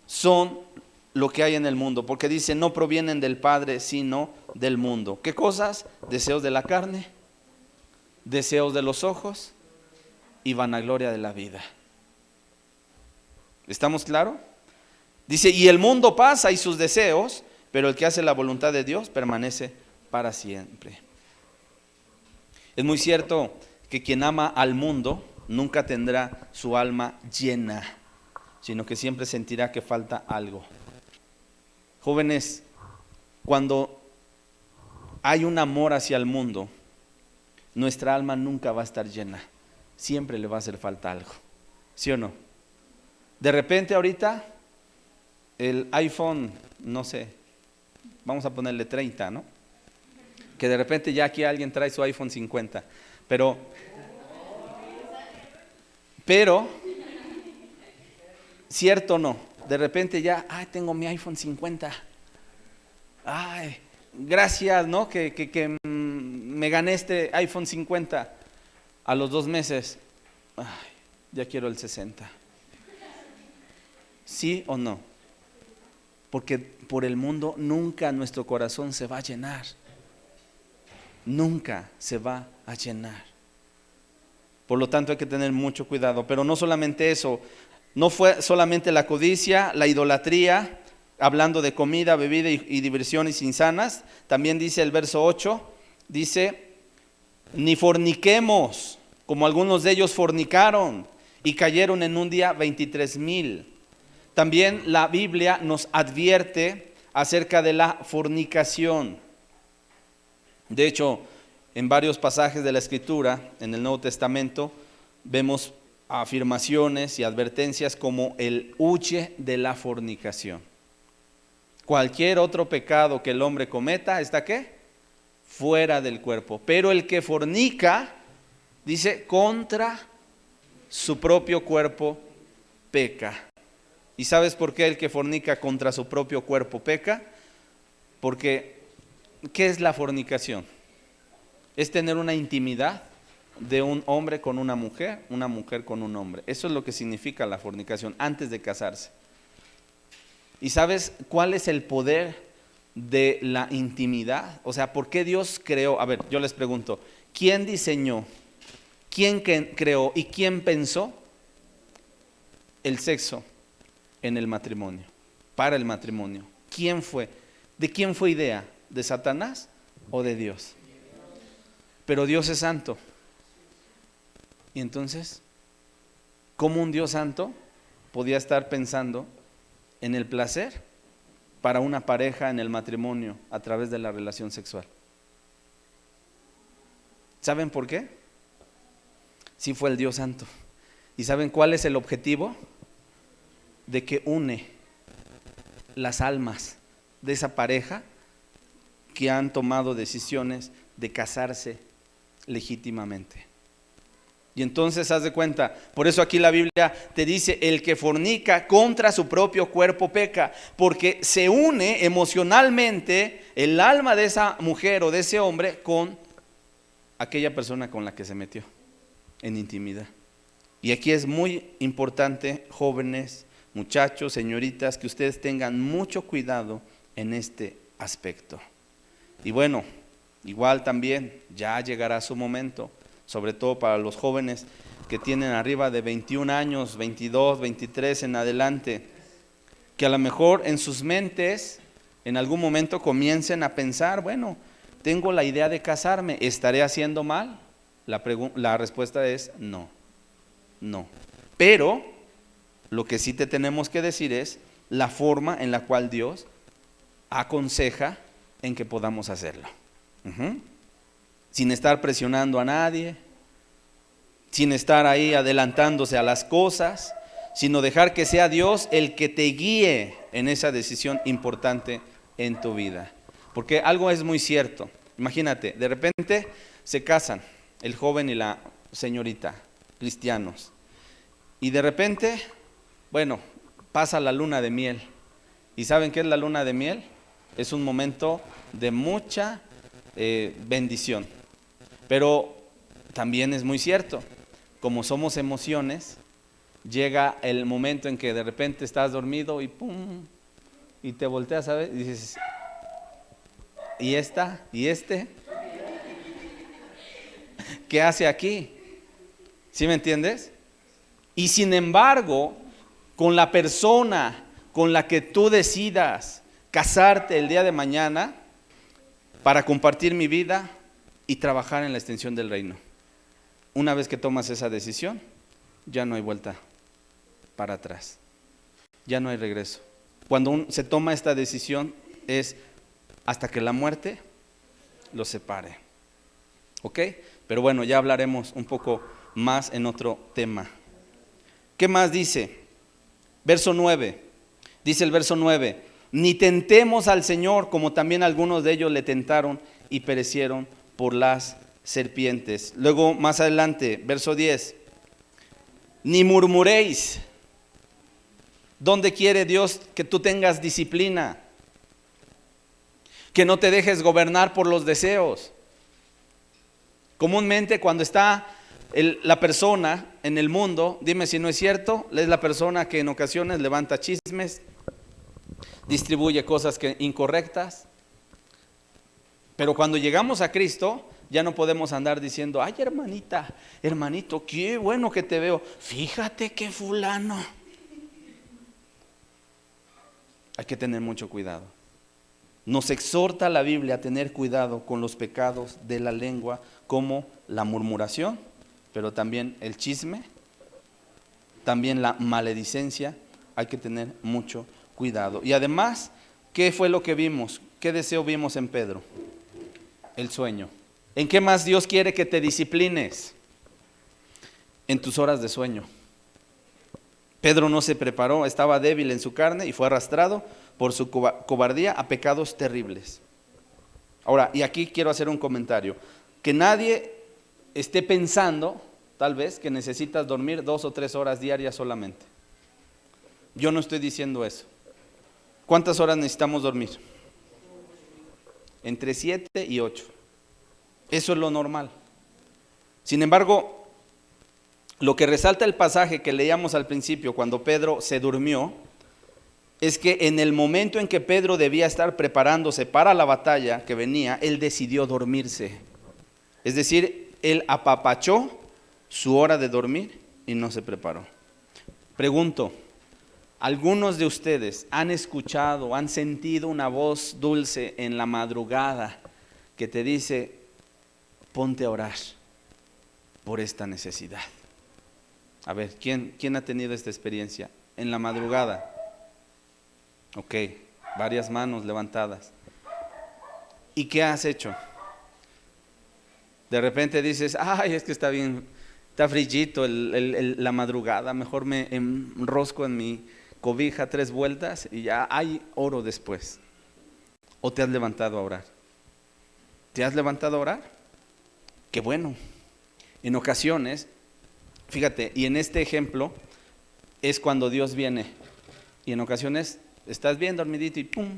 son lo que hay en el mundo, porque dice, no provienen del Padre, sino del mundo. ¿Qué cosas? Deseos de la carne, deseos de los ojos y vanagloria de la vida. ¿Estamos claros? Dice, y el mundo pasa y sus deseos, pero el que hace la voluntad de Dios permanece para siempre. Es muy cierto que quien ama al mundo nunca tendrá su alma llena, sino que siempre sentirá que falta algo. Jóvenes, cuando hay un amor hacia el mundo, nuestra alma nunca va a estar llena, siempre le va a hacer falta algo, ¿sí o no? De repente ahorita el iPhone, no sé, vamos a ponerle 30, ¿no? Que de repente ya aquí alguien trae su iPhone 50, pero cierto o no, de repente ya, tengo mi iPhone 50, gracias, ¿no? Que me gané este iPhone 50. A los 2 meses, ya quiero el 60. ¿Sí o no? Porque por el mundo nunca nuestro corazón se va a llenar. Nunca se va a llenar. Por lo tanto hay que tener mucho cuidado. Pero no solamente eso, no fue solamente la codicia, la idolatría, hablando de comida, bebida y diversiones insanas. También dice el verso 8, dice, ni forniquemos, como algunos de ellos fornicaron y cayeron en un día 23,000. También la Biblia nos advierte acerca de la fornicación. De hecho, en varios pasajes de la Escritura, en el Nuevo Testamento, vemos afirmaciones y advertencias como el huye de la fornicación. Cualquier otro pecado que el hombre cometa, ¿está qué? Fuera del cuerpo. Pero el que fornica, dice, contra su propio cuerpo peca. ¿Y sabes por qué el que fornica contra su propio cuerpo peca? Porque, ¿qué es la fornicación? Es tener una intimidad de un hombre con una mujer con un hombre. Eso es lo que significa la fornicación antes de casarse. ¿Y sabes cuál es el poder de la intimidad? O sea, ¿por qué Dios creó? A ver, yo les pregunto, ¿quién diseñó, quién creó y quién pensó el sexo en el matrimonio, para el matrimonio? ¿Quién fue? ¿De quién fue idea? ¿De Satanás o de Dios? Pero Dios es santo. Y entonces, ¿cómo un Dios santo podía estar pensando en el placer para una pareja en el matrimonio a través de la relación sexual? ¿Saben por qué? Sí, fue el Dios santo. ¿Y saben cuál es el objetivo? De que une las almas de esa pareja que han tomado decisiones de casarse legítimamente. Y entonces haz de cuenta, por eso aquí la Biblia te dice, el que fornica contra su propio cuerpo peca, porque se une emocionalmente el alma de esa mujer o de ese hombre con aquella persona con la que se metió en intimidad. Y aquí es muy importante, jóvenes, muchachos, señoritas, que ustedes tengan mucho cuidado en este aspecto. Y bueno, igual también ya llegará su momento, sobre todo para los jóvenes que tienen arriba de 21 años, 22, 23 en adelante, que a lo mejor en sus mentes en algún momento comiencen a pensar, bueno, tengo la idea de casarme, ¿estaré haciendo mal? La respuesta es no, no. Pero lo que sí te tenemos que decir es la forma en la cual Dios aconseja en que podamos hacerlo. Sin estar presionando a nadie, sin estar ahí adelantándose a las cosas, sino dejar que sea Dios el que te guíe en esa decisión importante en tu vida. Porque algo es muy cierto. Imagínate, de repente se casan el joven y la señorita, cristianos, y de repente, bueno, pasa la luna de miel. ¿Y saben qué es la luna de miel? Es un momento de mucha bendición. Pero también es muy cierto, como somos emociones, llega el momento en que de repente estás dormido y pum, y te volteas a ver y dices, ¿y esta? ¿Y este? ¿Qué hace aquí? ¿Sí me entiendes? Y sin embargo, con la persona con la que tú decidas casarte el día de mañana para compartir mi vida y trabajar en la extensión del reino, una vez que tomas esa decisión, ya no hay vuelta para atrás, ya no hay regreso. Cuando se toma esta decisión es hasta que la muerte los separe. ¿Ok? Pero bueno, ya hablaremos un poco más en otro tema. ¿Qué más dice? Verso 9. Dice el verso 9: ni tentemos al Señor, como también algunos de ellos le tentaron y perecieron por las serpientes. Luego más adelante, verso 10: ni murmuréis. ¿Dónde quiere Dios que tú tengas disciplina? Que no te dejes gobernar por los deseos. Comúnmente cuando está la persona en el mundo, dime si no es cierto, es la persona que en ocasiones levanta chismes, distribuye cosas incorrectas. Pero cuando llegamos a Cristo, ya no podemos andar diciendo, ay hermanita, hermanito, qué bueno que te veo, fíjate que fulano. Hay que tener mucho cuidado. Nos exhorta la Biblia a tener cuidado con los pecados de la lengua, como la murmuración, pero también el chisme, también la maledicencia. Hay que tener mucho cuidado. Y además, ¿qué fue lo que vimos? ¿Qué deseo vimos en Pedro? El sueño. ¿En qué más Dios quiere que te disciplines? En tus horas de sueño. Pedro no se preparó, estaba débil en su carne y fue arrastrado por su cobardía a pecados terribles. Ahora, y aquí quiero hacer un comentario. Que nadie esté pensando, tal vez, que necesitas dormir 2 o 3 horas diarias solamente. Yo no estoy diciendo eso. ¿Cuántas horas necesitamos dormir? Entre 7 y 8. Eso es lo normal. Sin embargo, lo que resalta el pasaje que leíamos al principio, cuando Pedro se durmió, es que en el momento en que Pedro debía estar preparándose para la batalla que venía, él decidió dormirse. Es decir, él apapachó su hora de dormir y no se preparó. Pregunto, ¿algunos de ustedes han escuchado, han sentido una voz dulce en la madrugada que te dice, ponte a orar por esta necesidad? A ver, ¿quién ha tenido esta experiencia? En la madrugada. Ok, varias manos levantadas. ¿Y qué has hecho? De repente dices, ay, es que está bien, está frillito la madrugada, mejor me enrosco en mi cobija 3 vueltas y ya hay oro después. ¿O te has levantado a orar? ¿Te has levantado a orar? Qué bueno. En ocasiones, fíjate, y en este ejemplo es cuando Dios viene. Y en ocasiones estás bien dormidito y pum,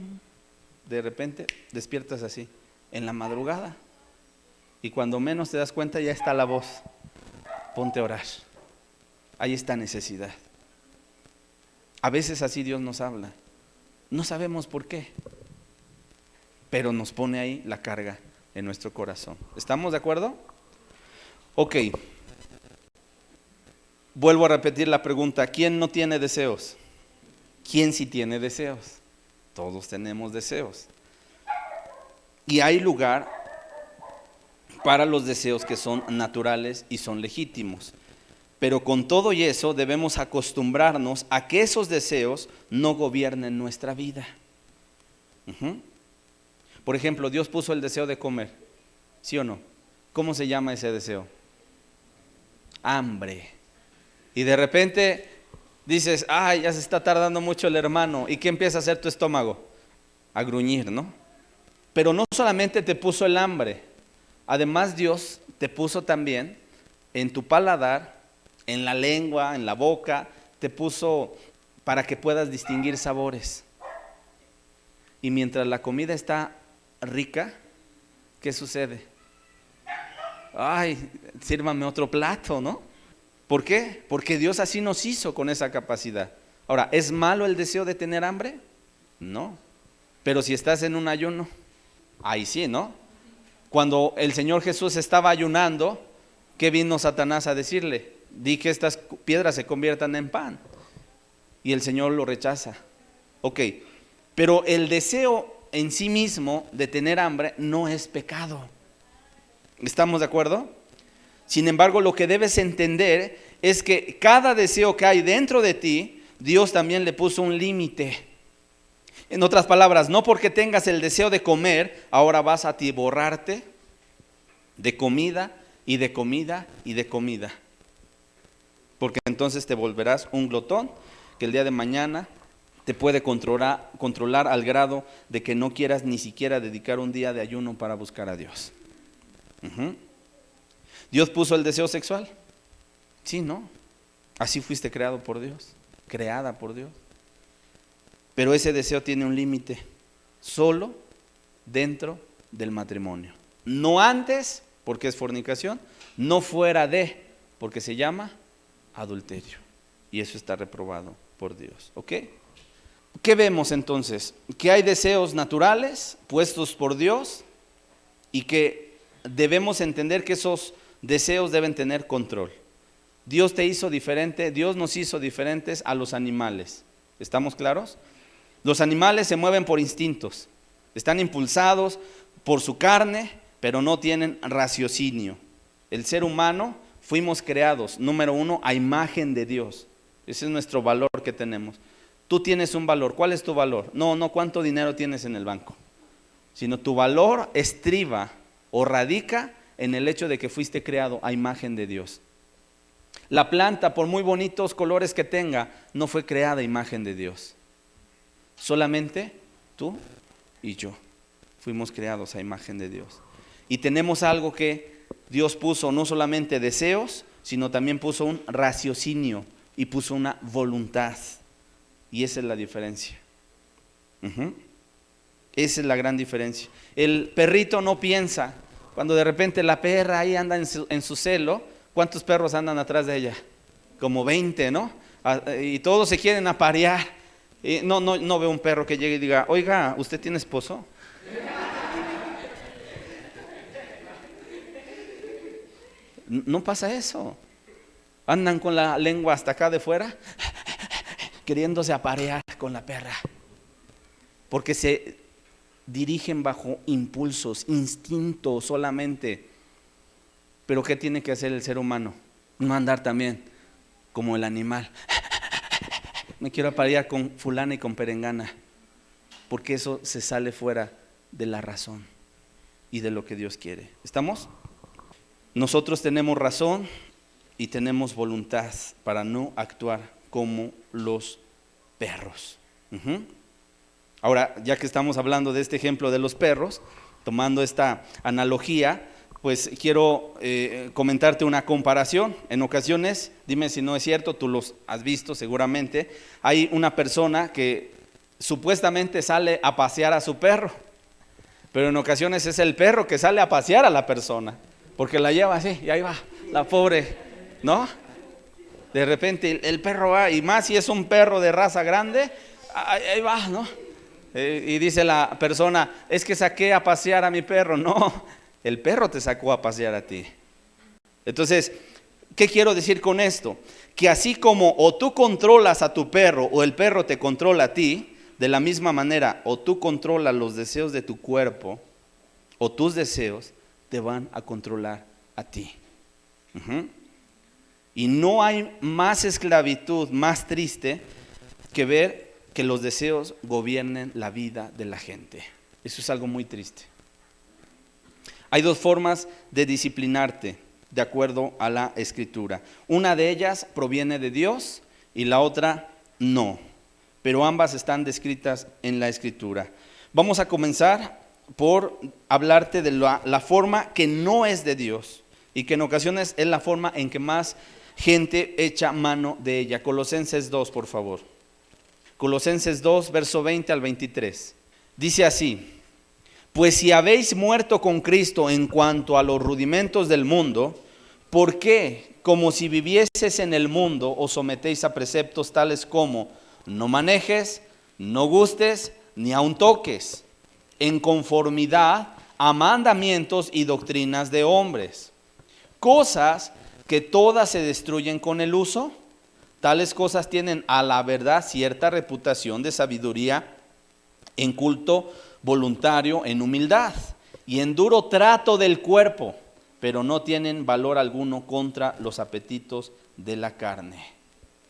de repente despiertas así, en la madrugada. Y cuando menos te das cuenta ya está la voz, ponte a orar. Hay esta necesidad. A veces así Dios nos habla. No sabemos por qué, pero nos pone ahí la carga en nuestro corazón. ¿Estamos de acuerdo? Ok. Vuelvo a repetir la pregunta, ¿quién no tiene deseos? ¿Quién sí tiene deseos? Todos tenemos deseos. Y hay lugar para los deseos que son naturales y son legítimos. Pero con todo y eso debemos acostumbrarnos a que esos deseos no gobiernen nuestra vida. Por ejemplo, Dios puso el deseo de comer, ¿sí o no? ¿Cómo se llama ese deseo? Hambre. Y de repente dices, ay, ya se está tardando mucho el hermano. ¿Y qué empieza a hacer tu estómago? A gruñir, ¿no? Pero no solamente te puso el hambre, además Dios te puso también en tu paladar, en la lengua, en la boca, te puso para que puedas distinguir sabores. Y mientras la comida está rica, ¿qué sucede? Ay, sírvame otro plato, ¿no? ¿Por qué? Porque Dios así nos hizo con esa capacidad. Ahora, ¿es malo el deseo de tener hambre? No. Pero si estás en un ayuno, ahí sí, ¿no? Cuando el Señor Jesús estaba ayunando, ¿qué vino Satanás a decirle? Di que estas piedras se conviertan en pan. Y el Señor lo rechaza. Ok, pero el deseo en sí mismo de tener hambre no es pecado. ¿Estamos de acuerdo? Sin embargo, lo que debes entender es que cada deseo que hay dentro de ti, Dios también le puso un límite. En otras palabras, no porque tengas el deseo de comer, ahora vas a atiborrarte de comida y de comida y de comida. Porque entonces te volverás un glotón que el día de mañana te puede controlar al grado de que no quieras ni siquiera dedicar un día de ayuno para buscar a Dios. ¿Dios puso el deseo sexual? Sí, ¿no? Así fuiste creado por Dios, creada por Dios. Pero ese deseo tiene un límite, solo dentro del matrimonio. No antes, porque es fornicación, no fuera de, porque se llama adulterio. Y eso está reprobado por Dios, ¿ok? ¿Qué vemos entonces? Que hay deseos naturales puestos por Dios y que debemos entender que esos deseos deben tener control. Dios te hizo diferente, Dios nos hizo diferentes a los animales. ¿Estamos claros? Los animales se mueven por instintos, están impulsados por su carne, pero no tienen raciocinio. El ser humano fuimos creados, número uno, a imagen de Dios. Ese es nuestro valor que tenemos. Tú tienes un valor. ¿Cuál es tu valor? No cuánto dinero tienes en el banco, sino tu valor estriba o radica en el hecho de que fuiste creado a imagen de Dios. La planta, por muy bonitos colores que tenga, no fue creada a imagen de Dios. Solamente tú y yo fuimos creados a imagen de Dios. Y tenemos algo que Dios puso, no solamente deseos, sino también puso un raciocinio y puso una voluntad. Y esa es la diferencia. Esa es la gran diferencia. El perrito no piensa. Cuando de repente la perra ahí anda en su celo, ¿cuántos perros andan atrás de ella? Como 20, ¿no? Y todos se quieren aparear. No veo un perro que llegue y diga, oiga, ¿usted tiene esposo? No pasa eso. Andan con la lengua hasta acá de fuera, queriéndose aparear con la perra. Porque se dirigen bajo impulsos, instintos solamente. Pero ¿qué tiene que hacer el ser humano? No andar también como el animal. Me quiero aparear con fulana y con perengana. Porque eso se sale fuera de la razón y de lo que Dios quiere. ¿Estamos? Nosotros tenemos razón y tenemos voluntad para no actuar como los perros. Ahora, ya que estamos hablando de este ejemplo de los perros, tomando esta analogía, pues quiero comentarte una comparación. En ocasiones, dime si no es cierto, tú los has visto seguramente, hay una persona que supuestamente sale a pasear a su perro, pero en ocasiones es el perro que sale a pasear a la persona, porque la lleva así y ahí va, la pobre, ¿no? De repente el perro va, y más si es un perro de raza grande, ahí va, ¿no? Y dice la persona, es que saqué a pasear a mi perro. No, el perro te sacó a pasear a ti. Entonces, ¿qué quiero decir con esto? Que así como o tú controlas a tu perro o el perro te controla a ti, de la misma manera, o tú controlas los deseos de tu cuerpo o tus deseos, te van a controlar a ti. Y no hay más esclavitud, más triste, que ver que los deseos gobiernen la vida de la gente. Eso es algo muy triste. Hay dos formas de disciplinarte de acuerdo a la Escritura. Una de ellas proviene de Dios y la otra no, pero ambas están descritas en la Escritura. Vamos a comenzar por hablarte de la forma que no es de Dios y que en ocasiones es la forma en que más gente echa mano de ella. Colosenses 2, por favor. Colosenses 2, verso 20 al 23. Dice así: pues si habéis muerto con Cristo en cuanto a los rudimentos del mundo, ¿por qué, como si vivieses en el mundo, os sometéis a preceptos tales como no manejes, no gustes, ni aun toques, en conformidad a mandamientos y doctrinas de hombres? Cosas que todas se destruyen con el uso. Tales cosas tienen a la verdad cierta reputación de sabiduría en culto voluntario, en humildad y en duro trato del cuerpo, pero no tienen valor alguno contra los apetitos de la carne.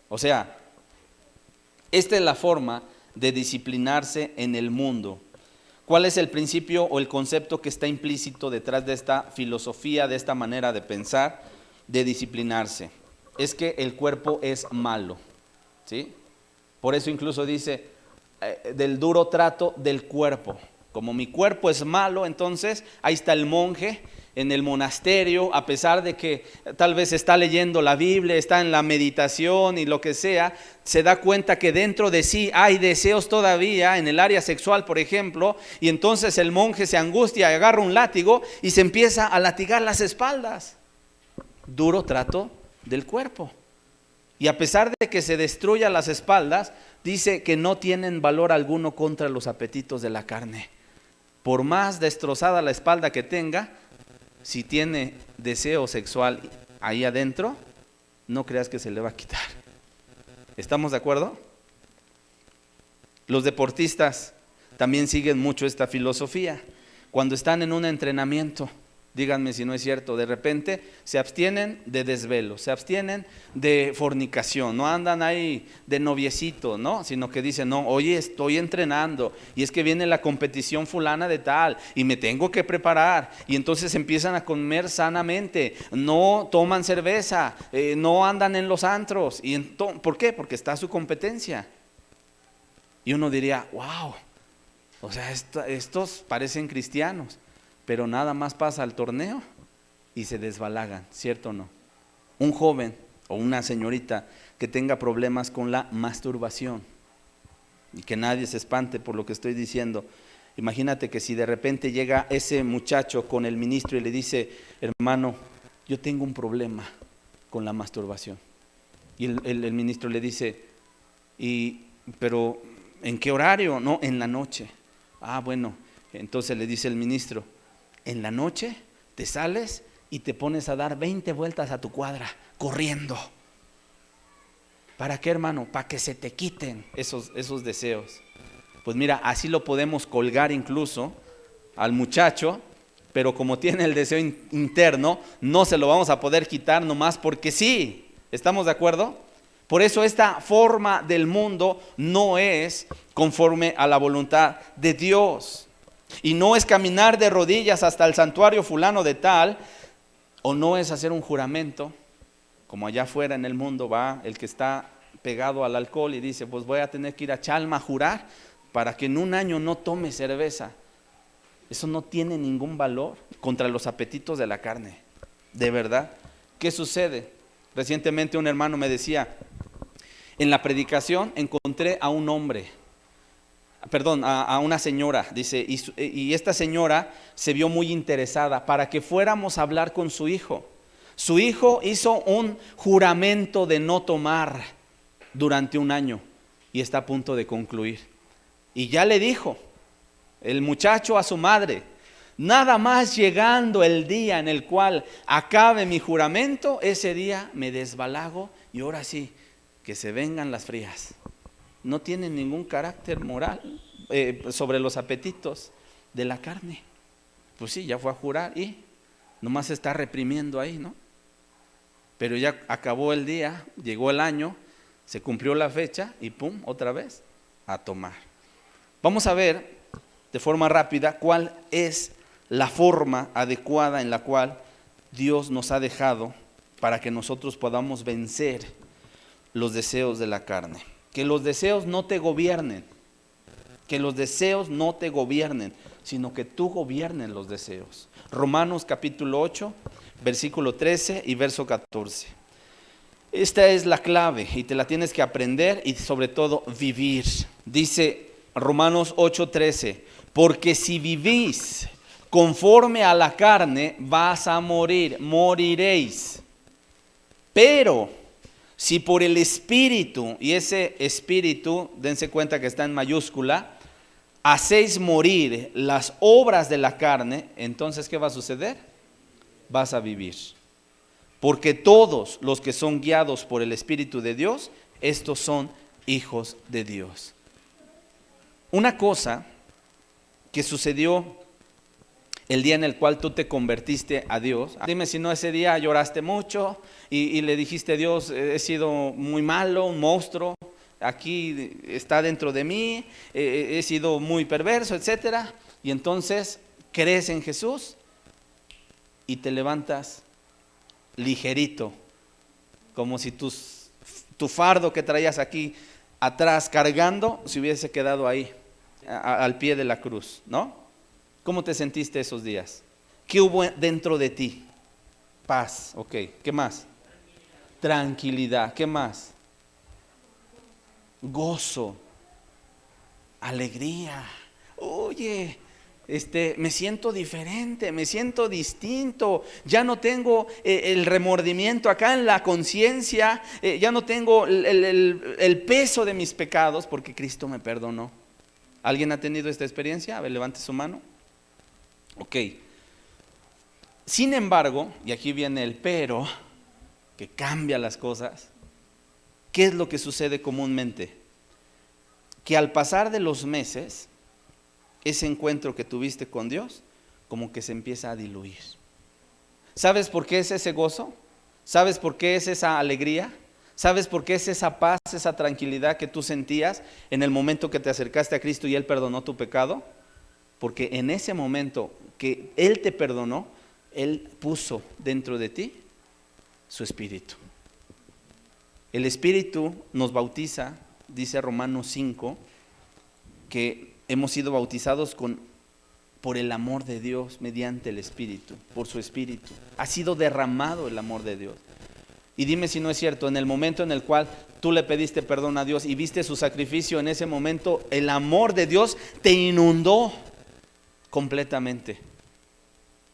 O sea, esta es la forma de disciplinarse en el mundo. ¿Cuál es el principio o el concepto que está implícito detrás de esta filosofía, de esta manera de pensar, de disciplinarse? Es que el cuerpo es malo, ¿sí? Por eso incluso dice del duro trato del cuerpo. Como mi cuerpo es malo, entonces ahí está el monje en el monasterio, a pesar de que tal vez está leyendo la Biblia, está en la meditación y lo que sea, se da cuenta que dentro de sí hay deseos todavía en el área sexual, por ejemplo, y entonces el monje se angustia, agarra un látigo y se empieza a latigar las espaldas. Duro trato del cuerpo. Y a pesar de que se destruya las espaldas, dice que no tienen valor alguno contra los apetitos de la carne. Por más destrozada la espalda que tenga, si tiene deseo sexual ahí adentro, no creas que se le va a quitar. ¿Estamos de acuerdo? Los deportistas también siguen mucho esta filosofía. Cuando están en un entrenamiento, díganme si no es cierto, de repente se abstienen de desvelo, se abstienen de fornicación, no andan ahí de noviecito, ¿no? Sino que dicen, no, oye, estoy entrenando y es que viene la competición fulana de tal y me tengo que preparar, y entonces empiezan a comer sanamente, no toman cerveza, no andan en los antros. ¿Por qué? Porque está su competencia. Y uno diría, wow, o sea, estos parecen cristianos, pero nada más pasa al torneo y se desbalagan, ¿cierto o no? Un joven o una señorita que tenga problemas con la masturbación, y que nadie se espante por lo que estoy diciendo. Imagínate que si de repente llega ese muchacho con el ministro y le dice, hermano, yo tengo un problema con la masturbación. Y el ministro le dice, pero ¿en qué horario? No, en la noche. Ah, bueno, entonces le dice el ministro, en la noche te sales y te pones a dar 20 vueltas a tu cuadra, corriendo. ¿Para qué, hermano? Para que se te quiten esos deseos. Pues mira, así lo podemos colgar incluso al muchacho, pero como tiene el deseo interno, no se lo vamos a poder quitar nomás porque sí. ¿Estamos de acuerdo? Por eso esta forma del mundo no es conforme a la voluntad de Dios. Y no es caminar de rodillas hasta el santuario fulano de tal, o no es hacer un juramento, como allá afuera en el mundo va el que está pegado al alcohol y dice, pues voy a tener que ir a Chalma a jurar para que en un año no tome cerveza. Eso no tiene ningún valor contra los apetitos de la carne, de verdad. ¿Qué sucede? Recientemente un hermano me decía, en la predicación encontré a un hombre, a una señora, dice, y esta señora se vio muy interesada para que fuéramos a hablar con su hijo. Su hijo hizo un juramento de no tomar durante un año y está a punto de concluir. Y ya le dijo el muchacho a su madre, nada más llegando el día en el cual acabe mi juramento, ese día me desbalago y ahora sí, que se vengan las frías. No tienen ningún carácter moral sobre los apetitos de la carne. Pues sí, ya fue a jurar y nomás se está reprimiendo ahí, ¿no? Pero ya acabó el día, llegó el año, se cumplió la fecha y pum, otra vez a tomar. Vamos a ver de forma rápida cuál es la forma adecuada en la cual Dios nos ha dejado para que nosotros podamos vencer los deseos de la carne. Que los deseos no te gobiernen, que los deseos no te gobiernen, sino que tú gobiernes los deseos. Romanos capítulo 8, versículo 13 y verso 14. Esta es la clave y te la tienes que aprender y sobre todo vivir. Dice Romanos 8:13, porque si vivís conforme a la carne, vas a morir, moriréis. Pero si por el Espíritu, y ese Espíritu, dense cuenta que está en mayúscula, hacéis morir las obras de la carne, entonces ¿qué va a suceder? Vas a vivir. Porque todos los que son guiados por el Espíritu de Dios, estos son hijos de Dios. Una cosa que sucedió el día en el cual tú te convertiste a Dios. Dime si no ese día lloraste mucho y le dijiste a Dios, he sido muy malo, un monstruo, aquí está dentro de mí, he sido muy perverso, etcétera. Y entonces crees en Jesús y te levantas ligerito, como si tu fardo que traías aquí atrás cargando se hubiese quedado ahí, al pie de la cruz, ¿no? ¿Cómo te sentiste esos días? ¿Qué hubo dentro de ti? Paz, ok. ¿Qué más? Tranquilidad. ¿Qué más? Gozo, alegría. Oye, me siento diferente, me siento distinto. Ya no tengo el remordimiento acá en la conciencia. Ya no tengo el peso de mis pecados porque Cristo me perdonó. ¿Alguien ha tenido esta experiencia? A ver, levante su mano. Ok. Sin embargo, y aquí viene el pero, que cambia las cosas. ¿Qué es lo que sucede comúnmente? Que al pasar de los meses, ese encuentro que tuviste con Dios, como que se empieza a diluir. ¿Sabes por qué es ese gozo? ¿Sabes por qué es esa alegría? ¿Sabes por qué es esa paz, esa tranquilidad que tú sentías en el momento que te acercaste a Cristo y Él perdonó tu pecado? Porque en ese momento que Él te perdonó, Él puso dentro de ti su Espíritu. El Espíritu nos bautiza, dice Romanos 5, que hemos sido bautizados por el amor de Dios mediante el Espíritu, por su Espíritu. Ha sido derramado el amor de Dios. Y dime si no es cierto, en el momento en el cual tú le pediste perdón a Dios y viste su sacrificio, en ese momento el amor de Dios te inundó completamente.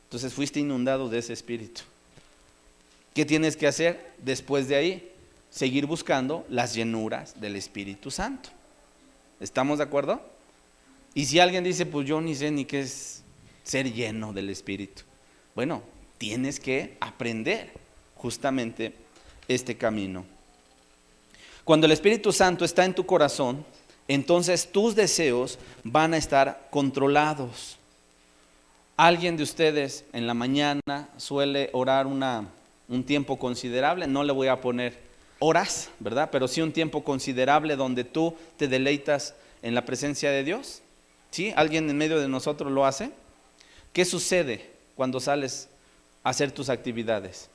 Entonces fuiste inundado de ese Espíritu. ¿Qué tienes que hacer después de ahí? Seguir buscando las llenuras del Espíritu Santo. ¿Estamos de acuerdo? Y si alguien dice, pues yo ni sé ni qué es ser lleno del Espíritu. Bueno, tienes que aprender justamente este camino. Cuando el Espíritu Santo está en tu corazón, entonces tus deseos van a estar controlados. ¿Alguien de ustedes en la mañana suele orar un tiempo considerable? No le voy a poner horas, ¿verdad? Pero sí un tiempo considerable donde tú te deleitas en la presencia de Dios. ¿Sí? ¿Alguien en medio de nosotros lo hace? ¿Qué sucede cuando sales a hacer tus actividades?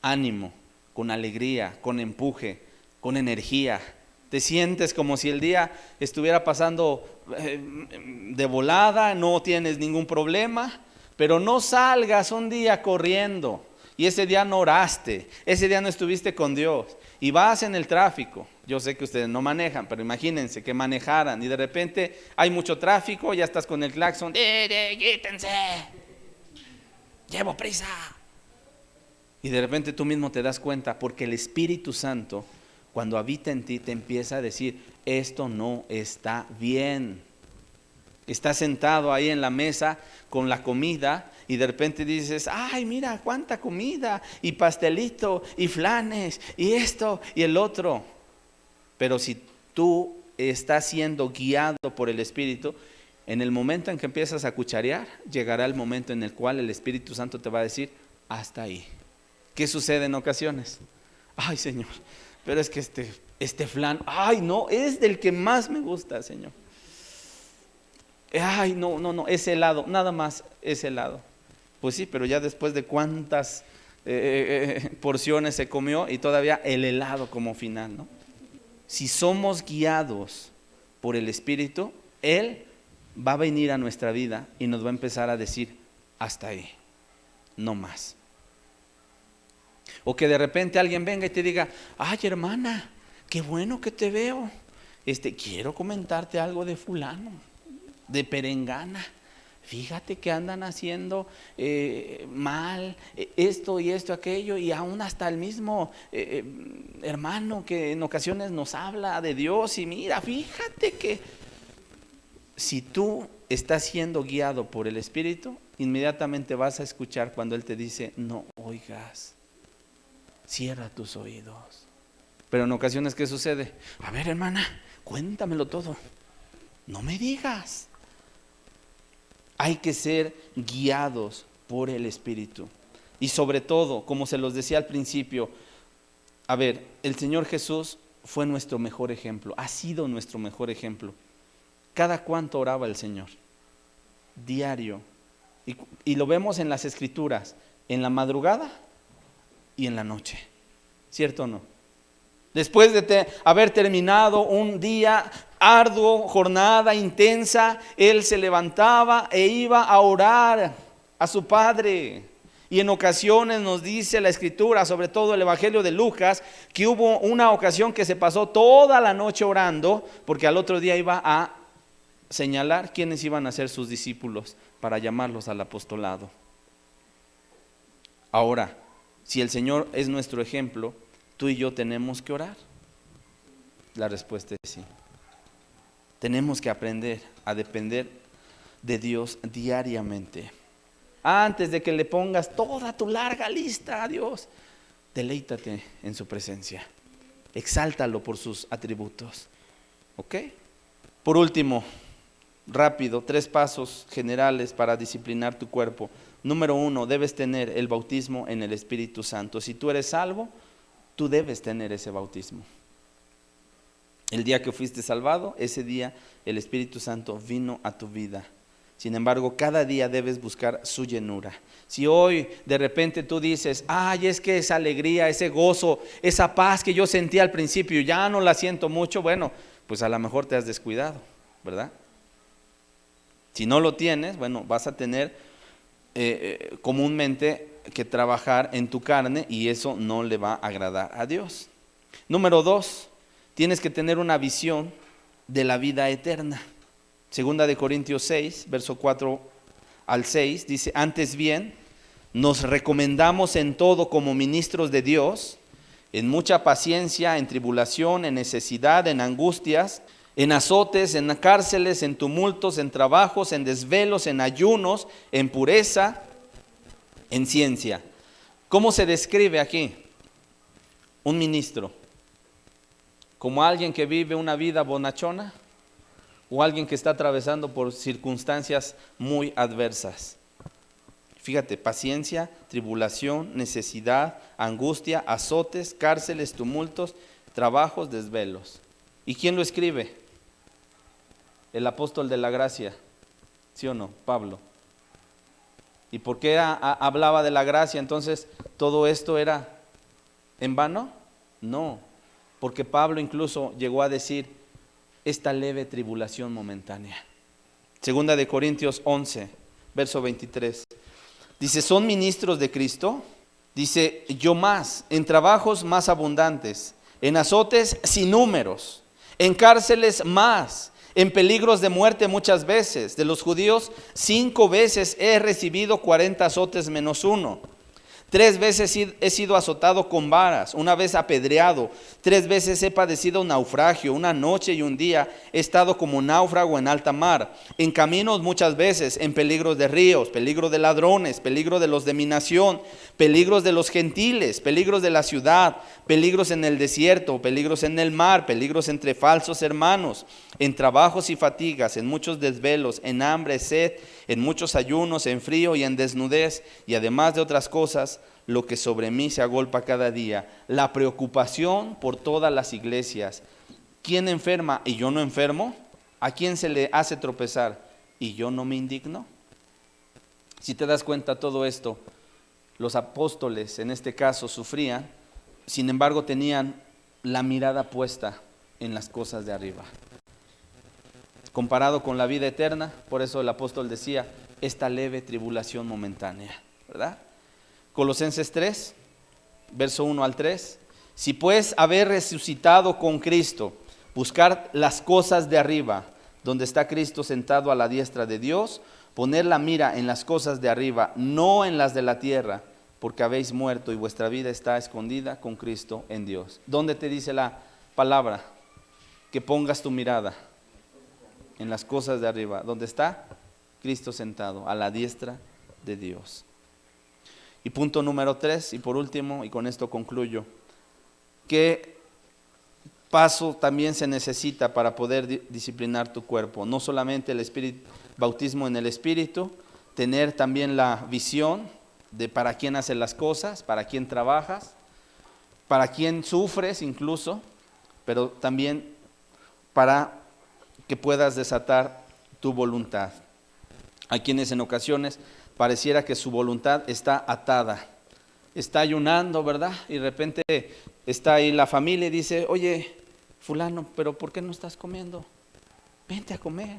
Ánimo, con alegría, con empuje, con energía. Te sientes como si el día estuviera pasando de volada, no tienes ningún problema, pero no salgas un día corriendo y ese día no oraste, ese día no estuviste con Dios y vas en el tráfico. Yo sé que ustedes no manejan, pero imagínense que manejaran y de repente hay mucho tráfico, ya estás con el claxon, quítense, llevo prisa. Y de repente tú mismo te das cuenta porque el Espíritu Santo, cuando habita en ti, te empieza a decir, esto no está bien. Estás sentado ahí en la mesa con la comida y de repente dices, ay, mira cuánta comida y pastelito y flanes y esto y el otro. Pero si tú estás siendo guiado por el Espíritu, En el momento en que empiezas a cucharear, llegará el momento en el cual el Espíritu Santo te va a decir, hasta ahí. ¿Qué sucede en ocasiones? Ay, Señor, pero es que este flan, ay, no, es del que más me gusta, Señor. Ay, no, ese helado, nada más ese helado. Pues sí, pero ya después de cuántas porciones se comió y todavía el helado como final, ¿no? Si somos guiados por el Espíritu, Él va a venir a nuestra vida y nos va a empezar a decir, hasta ahí, no más. O que de repente alguien venga y te diga, ay, hermana, qué bueno que te veo. Quiero comentarte algo de fulano, de perengana. Fíjate que andan haciendo mal esto y esto, aquello, y aún hasta el mismo hermano que en ocasiones nos habla de Dios. Y mira, fíjate que si tú estás siendo guiado por el Espíritu, inmediatamente vas a escuchar cuando Él te dice, no oigas, cierra tus oídos. Pero en ocasiones, ¿qué sucede? A ver, hermana, cuéntamelo todo, no me digas. Hay que ser guiados por el Espíritu. Y sobre todo, como se los decía al principio, a ver, el Señor Jesús fue nuestro mejor ejemplo, ha sido nuestro mejor ejemplo. ¿Cada cuánto oraba el Señor? Diario. Y lo vemos en las Escrituras, en la madrugada y en la noche. ¿Cierto o no? Después de haber terminado un día arduo, jornada intensa, Él se levantaba e iba a orar a su Padre. Y en ocasiones nos dice la Escritura, sobre todo el Evangelio de Lucas, que hubo una ocasión que se pasó toda la noche orando, porque al otro día iba a señalar quiénes iban a ser sus discípulos para llamarlos al apostolado. Ahora, si el Señor es nuestro ejemplo, ¿tú y yo tenemos que orar? La respuesta es sí. Tenemos que aprender a depender de Dios diariamente. Antes de que le pongas toda tu larga lista a Dios, deleítate en su presencia. Exáltalo por sus atributos. ¿Ok? Por último, rápido, 3 pasos generales para disciplinar tu cuerpo. Número 1, debes tener el bautismo en el Espíritu Santo. Si tú eres salvo, tú debes tener ese bautismo. El día que fuiste salvado, ese día el Espíritu Santo vino a tu vida. Sin embargo, cada día debes buscar su llenura. Si hoy de repente tú dices, ay, es que esa alegría, ese gozo, esa paz que yo sentía al principio, ya no la siento mucho, bueno, pues a lo mejor te has descuidado, ¿verdad? Si no lo tienes, bueno, vas a tener comúnmente que trabajar en tu carne y eso no le va a agradar a Dios. Número 2, tienes que tener una visión de la vida eterna. Segunda de Corintios 6, verso 4 al 6, dice, antes bien, nos recomendamos en todo como ministros de Dios, en mucha paciencia, en tribulación, en necesidad, en angustias, en azotes, en cárceles, en tumultos, en trabajos, en desvelos, en ayunos, en pureza, en ciencia. ¿Cómo se describe aquí? Un ministro, como alguien que vive una vida bonachona o alguien que está atravesando por circunstancias muy adversas. Fíjate, paciencia, tribulación, necesidad, angustia, azotes, cárceles, tumultos, trabajos, desvelos. ¿Y quién lo escribe? El apóstol de la gracia, ¿sí o no? Pablo. ¿Y por qué hablaba de la gracia? Entonces, ¿todo esto era en vano? No, porque Pablo incluso llegó a decir esta leve tribulación momentánea. Segunda de Corintios 11, verso 23. Dice, ¿son ministros de Cristo? Dice, yo más, en trabajos más abundantes, en azotes sin números, en cárceles más, en peligros de muerte muchas veces. De los judíos 5 veces he recibido 40 azotes menos 1. 3 veces he sido azotado con varas, una vez apedreado, 3 veces he padecido un naufragio, una noche y un día he estado como náufrago en alta mar, en caminos muchas veces, en peligros de ríos, peligro de ladrones, peligro de los de mi nación, peligros de los gentiles, peligros de la ciudad, peligros en el desierto, peligros en el mar, peligros entre falsos hermanos, en trabajos y fatigas, en muchos desvelos, en hambre, sed, en muchos ayunos, en frío y en desnudez, y además de otras cosas, lo que sobre mí se agolpa cada día, la preocupación por todas las iglesias. ¿Quién enferma y yo no enfermo? ¿A quién se le hace tropezar y yo no me indigno? Si te das cuenta, todo esto, los apóstoles en este caso sufrían, sin embargo tenían la mirada puesta en las cosas de arriba. Comparado con la vida eterna, por eso el apóstol decía, esta leve tribulación momentánea, ¿verdad? Colosenses 3, verso 1 al 3. Si pues haber resucitado con Cristo, buscar las cosas de arriba, donde está Cristo sentado a la diestra de Dios, poner la mira en las cosas de arriba, no en las de la tierra, porque habéis muerto y vuestra vida está escondida con Cristo en Dios. ¿Dónde te dice la palabra? Que pongas tu mirada en las cosas de arriba, donde está Cristo sentado a la diestra de Dios. Y punto número 3, y por último, y con esto concluyo, ¿qué paso también se necesita para poder disciplinar tu cuerpo? No solamente el bautismo en el Espíritu, tener también la visión de para quién haces las cosas, para quién trabajas, para quién sufres incluso, pero también para que puedas desatar tu voluntad. Hay quienes en ocasiones pareciera que su voluntad está atada, está ayunando, ¿verdad? Y de repente está ahí la familia y dice, oye, fulano, pero ¿por qué no estás comiendo? Vente a comer.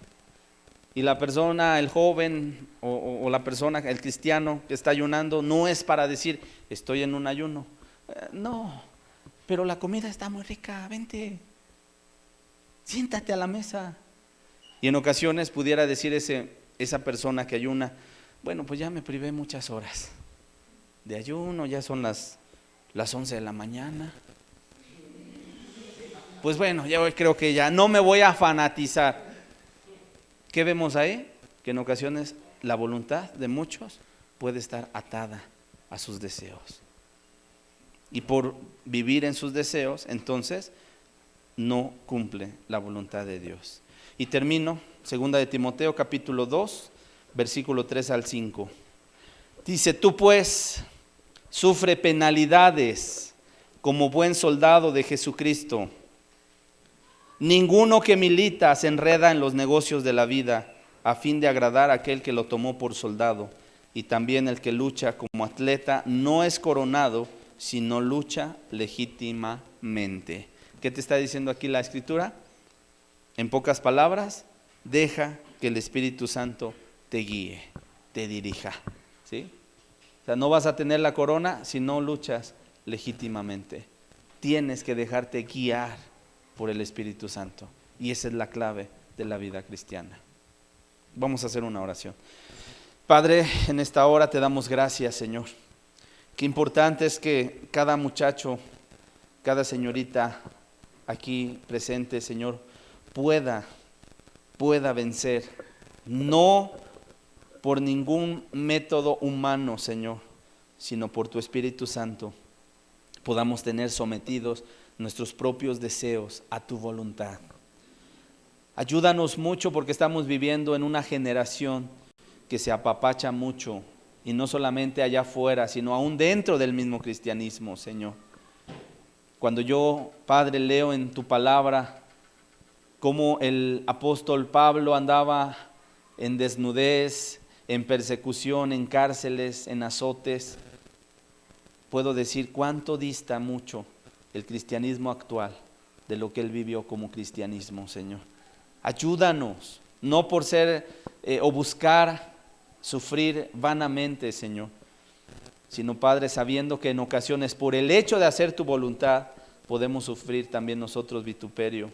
Y la persona, el joven o la persona, el cristiano que está ayunando, no es para decir, estoy en un ayuno. No, pero la comida está muy rica, vente, siéntate a la mesa. Y en ocasiones pudiera decir esa persona que ayuna, bueno, pues ya me privé muchas horas de ayuno, ya son las 11 de la mañana. Pues bueno, yo creo que ya no me voy a fanatizar. ¿Qué vemos ahí? Que en ocasiones la voluntad de muchos puede estar atada a sus deseos. Y por vivir en sus deseos, entonces, no cumple la voluntad de Dios. Y termino, 2 de Timoteo capítulo 2, versículo 3 al 5. Dice, tú pues sufre penalidades como buen soldado de Jesucristo. Ninguno que milita se enreda en los negocios de la vida a fin de agradar a aquel que lo tomó por soldado. Y también el que lucha como atleta no es coronado, sino lucha legítimamente. ¿Qué te está diciendo aquí la Escritura? En pocas palabras, deja que el Espíritu Santo te guíe, te dirija, ¿sí? O sea, no vas a tener la corona si no luchas legítimamente. Tienes que dejarte guiar por el Espíritu Santo. Y esa es la clave de la vida cristiana. Vamos a hacer una oración. Padre, en esta hora te damos gracias, Señor. Qué importante es que cada muchacho, cada señorita aquí presente, Señor, pueda vencer, no por ningún método humano, Señor, sino por tu Espíritu Santo, podamos tener sometidos nuestros propios deseos a tu voluntad. Ayúdanos mucho porque estamos viviendo en una generación que se apapacha mucho, y no solamente allá afuera, sino aún dentro del mismo cristianismo, Señor. Cuando yo, Padre, leo en tu palabra cómo el apóstol Pablo andaba en desnudez, en persecución, en cárceles, en azotes, puedo decir cuánto dista mucho el cristianismo actual de lo que él vivió como cristianismo, Señor. Ayúdanos, no por ser o buscar sufrir vanamente, Señor, sino, Padre, sabiendo que en ocasiones por el hecho de hacer tu voluntad podemos sufrir también nosotros vituperio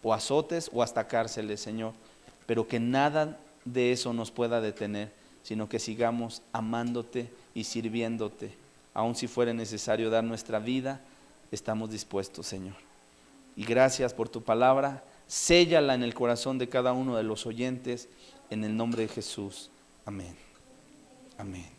o azotes o hasta cárceles, Señor, pero que nada de eso nos pueda detener, sino que sigamos amándote y sirviéndote aun si fuera necesario dar nuestra vida, estamos dispuestos, Señor. Y gracias por tu palabra, séllala en el corazón de cada uno de los oyentes, en el nombre de Jesús. Amén. Amén.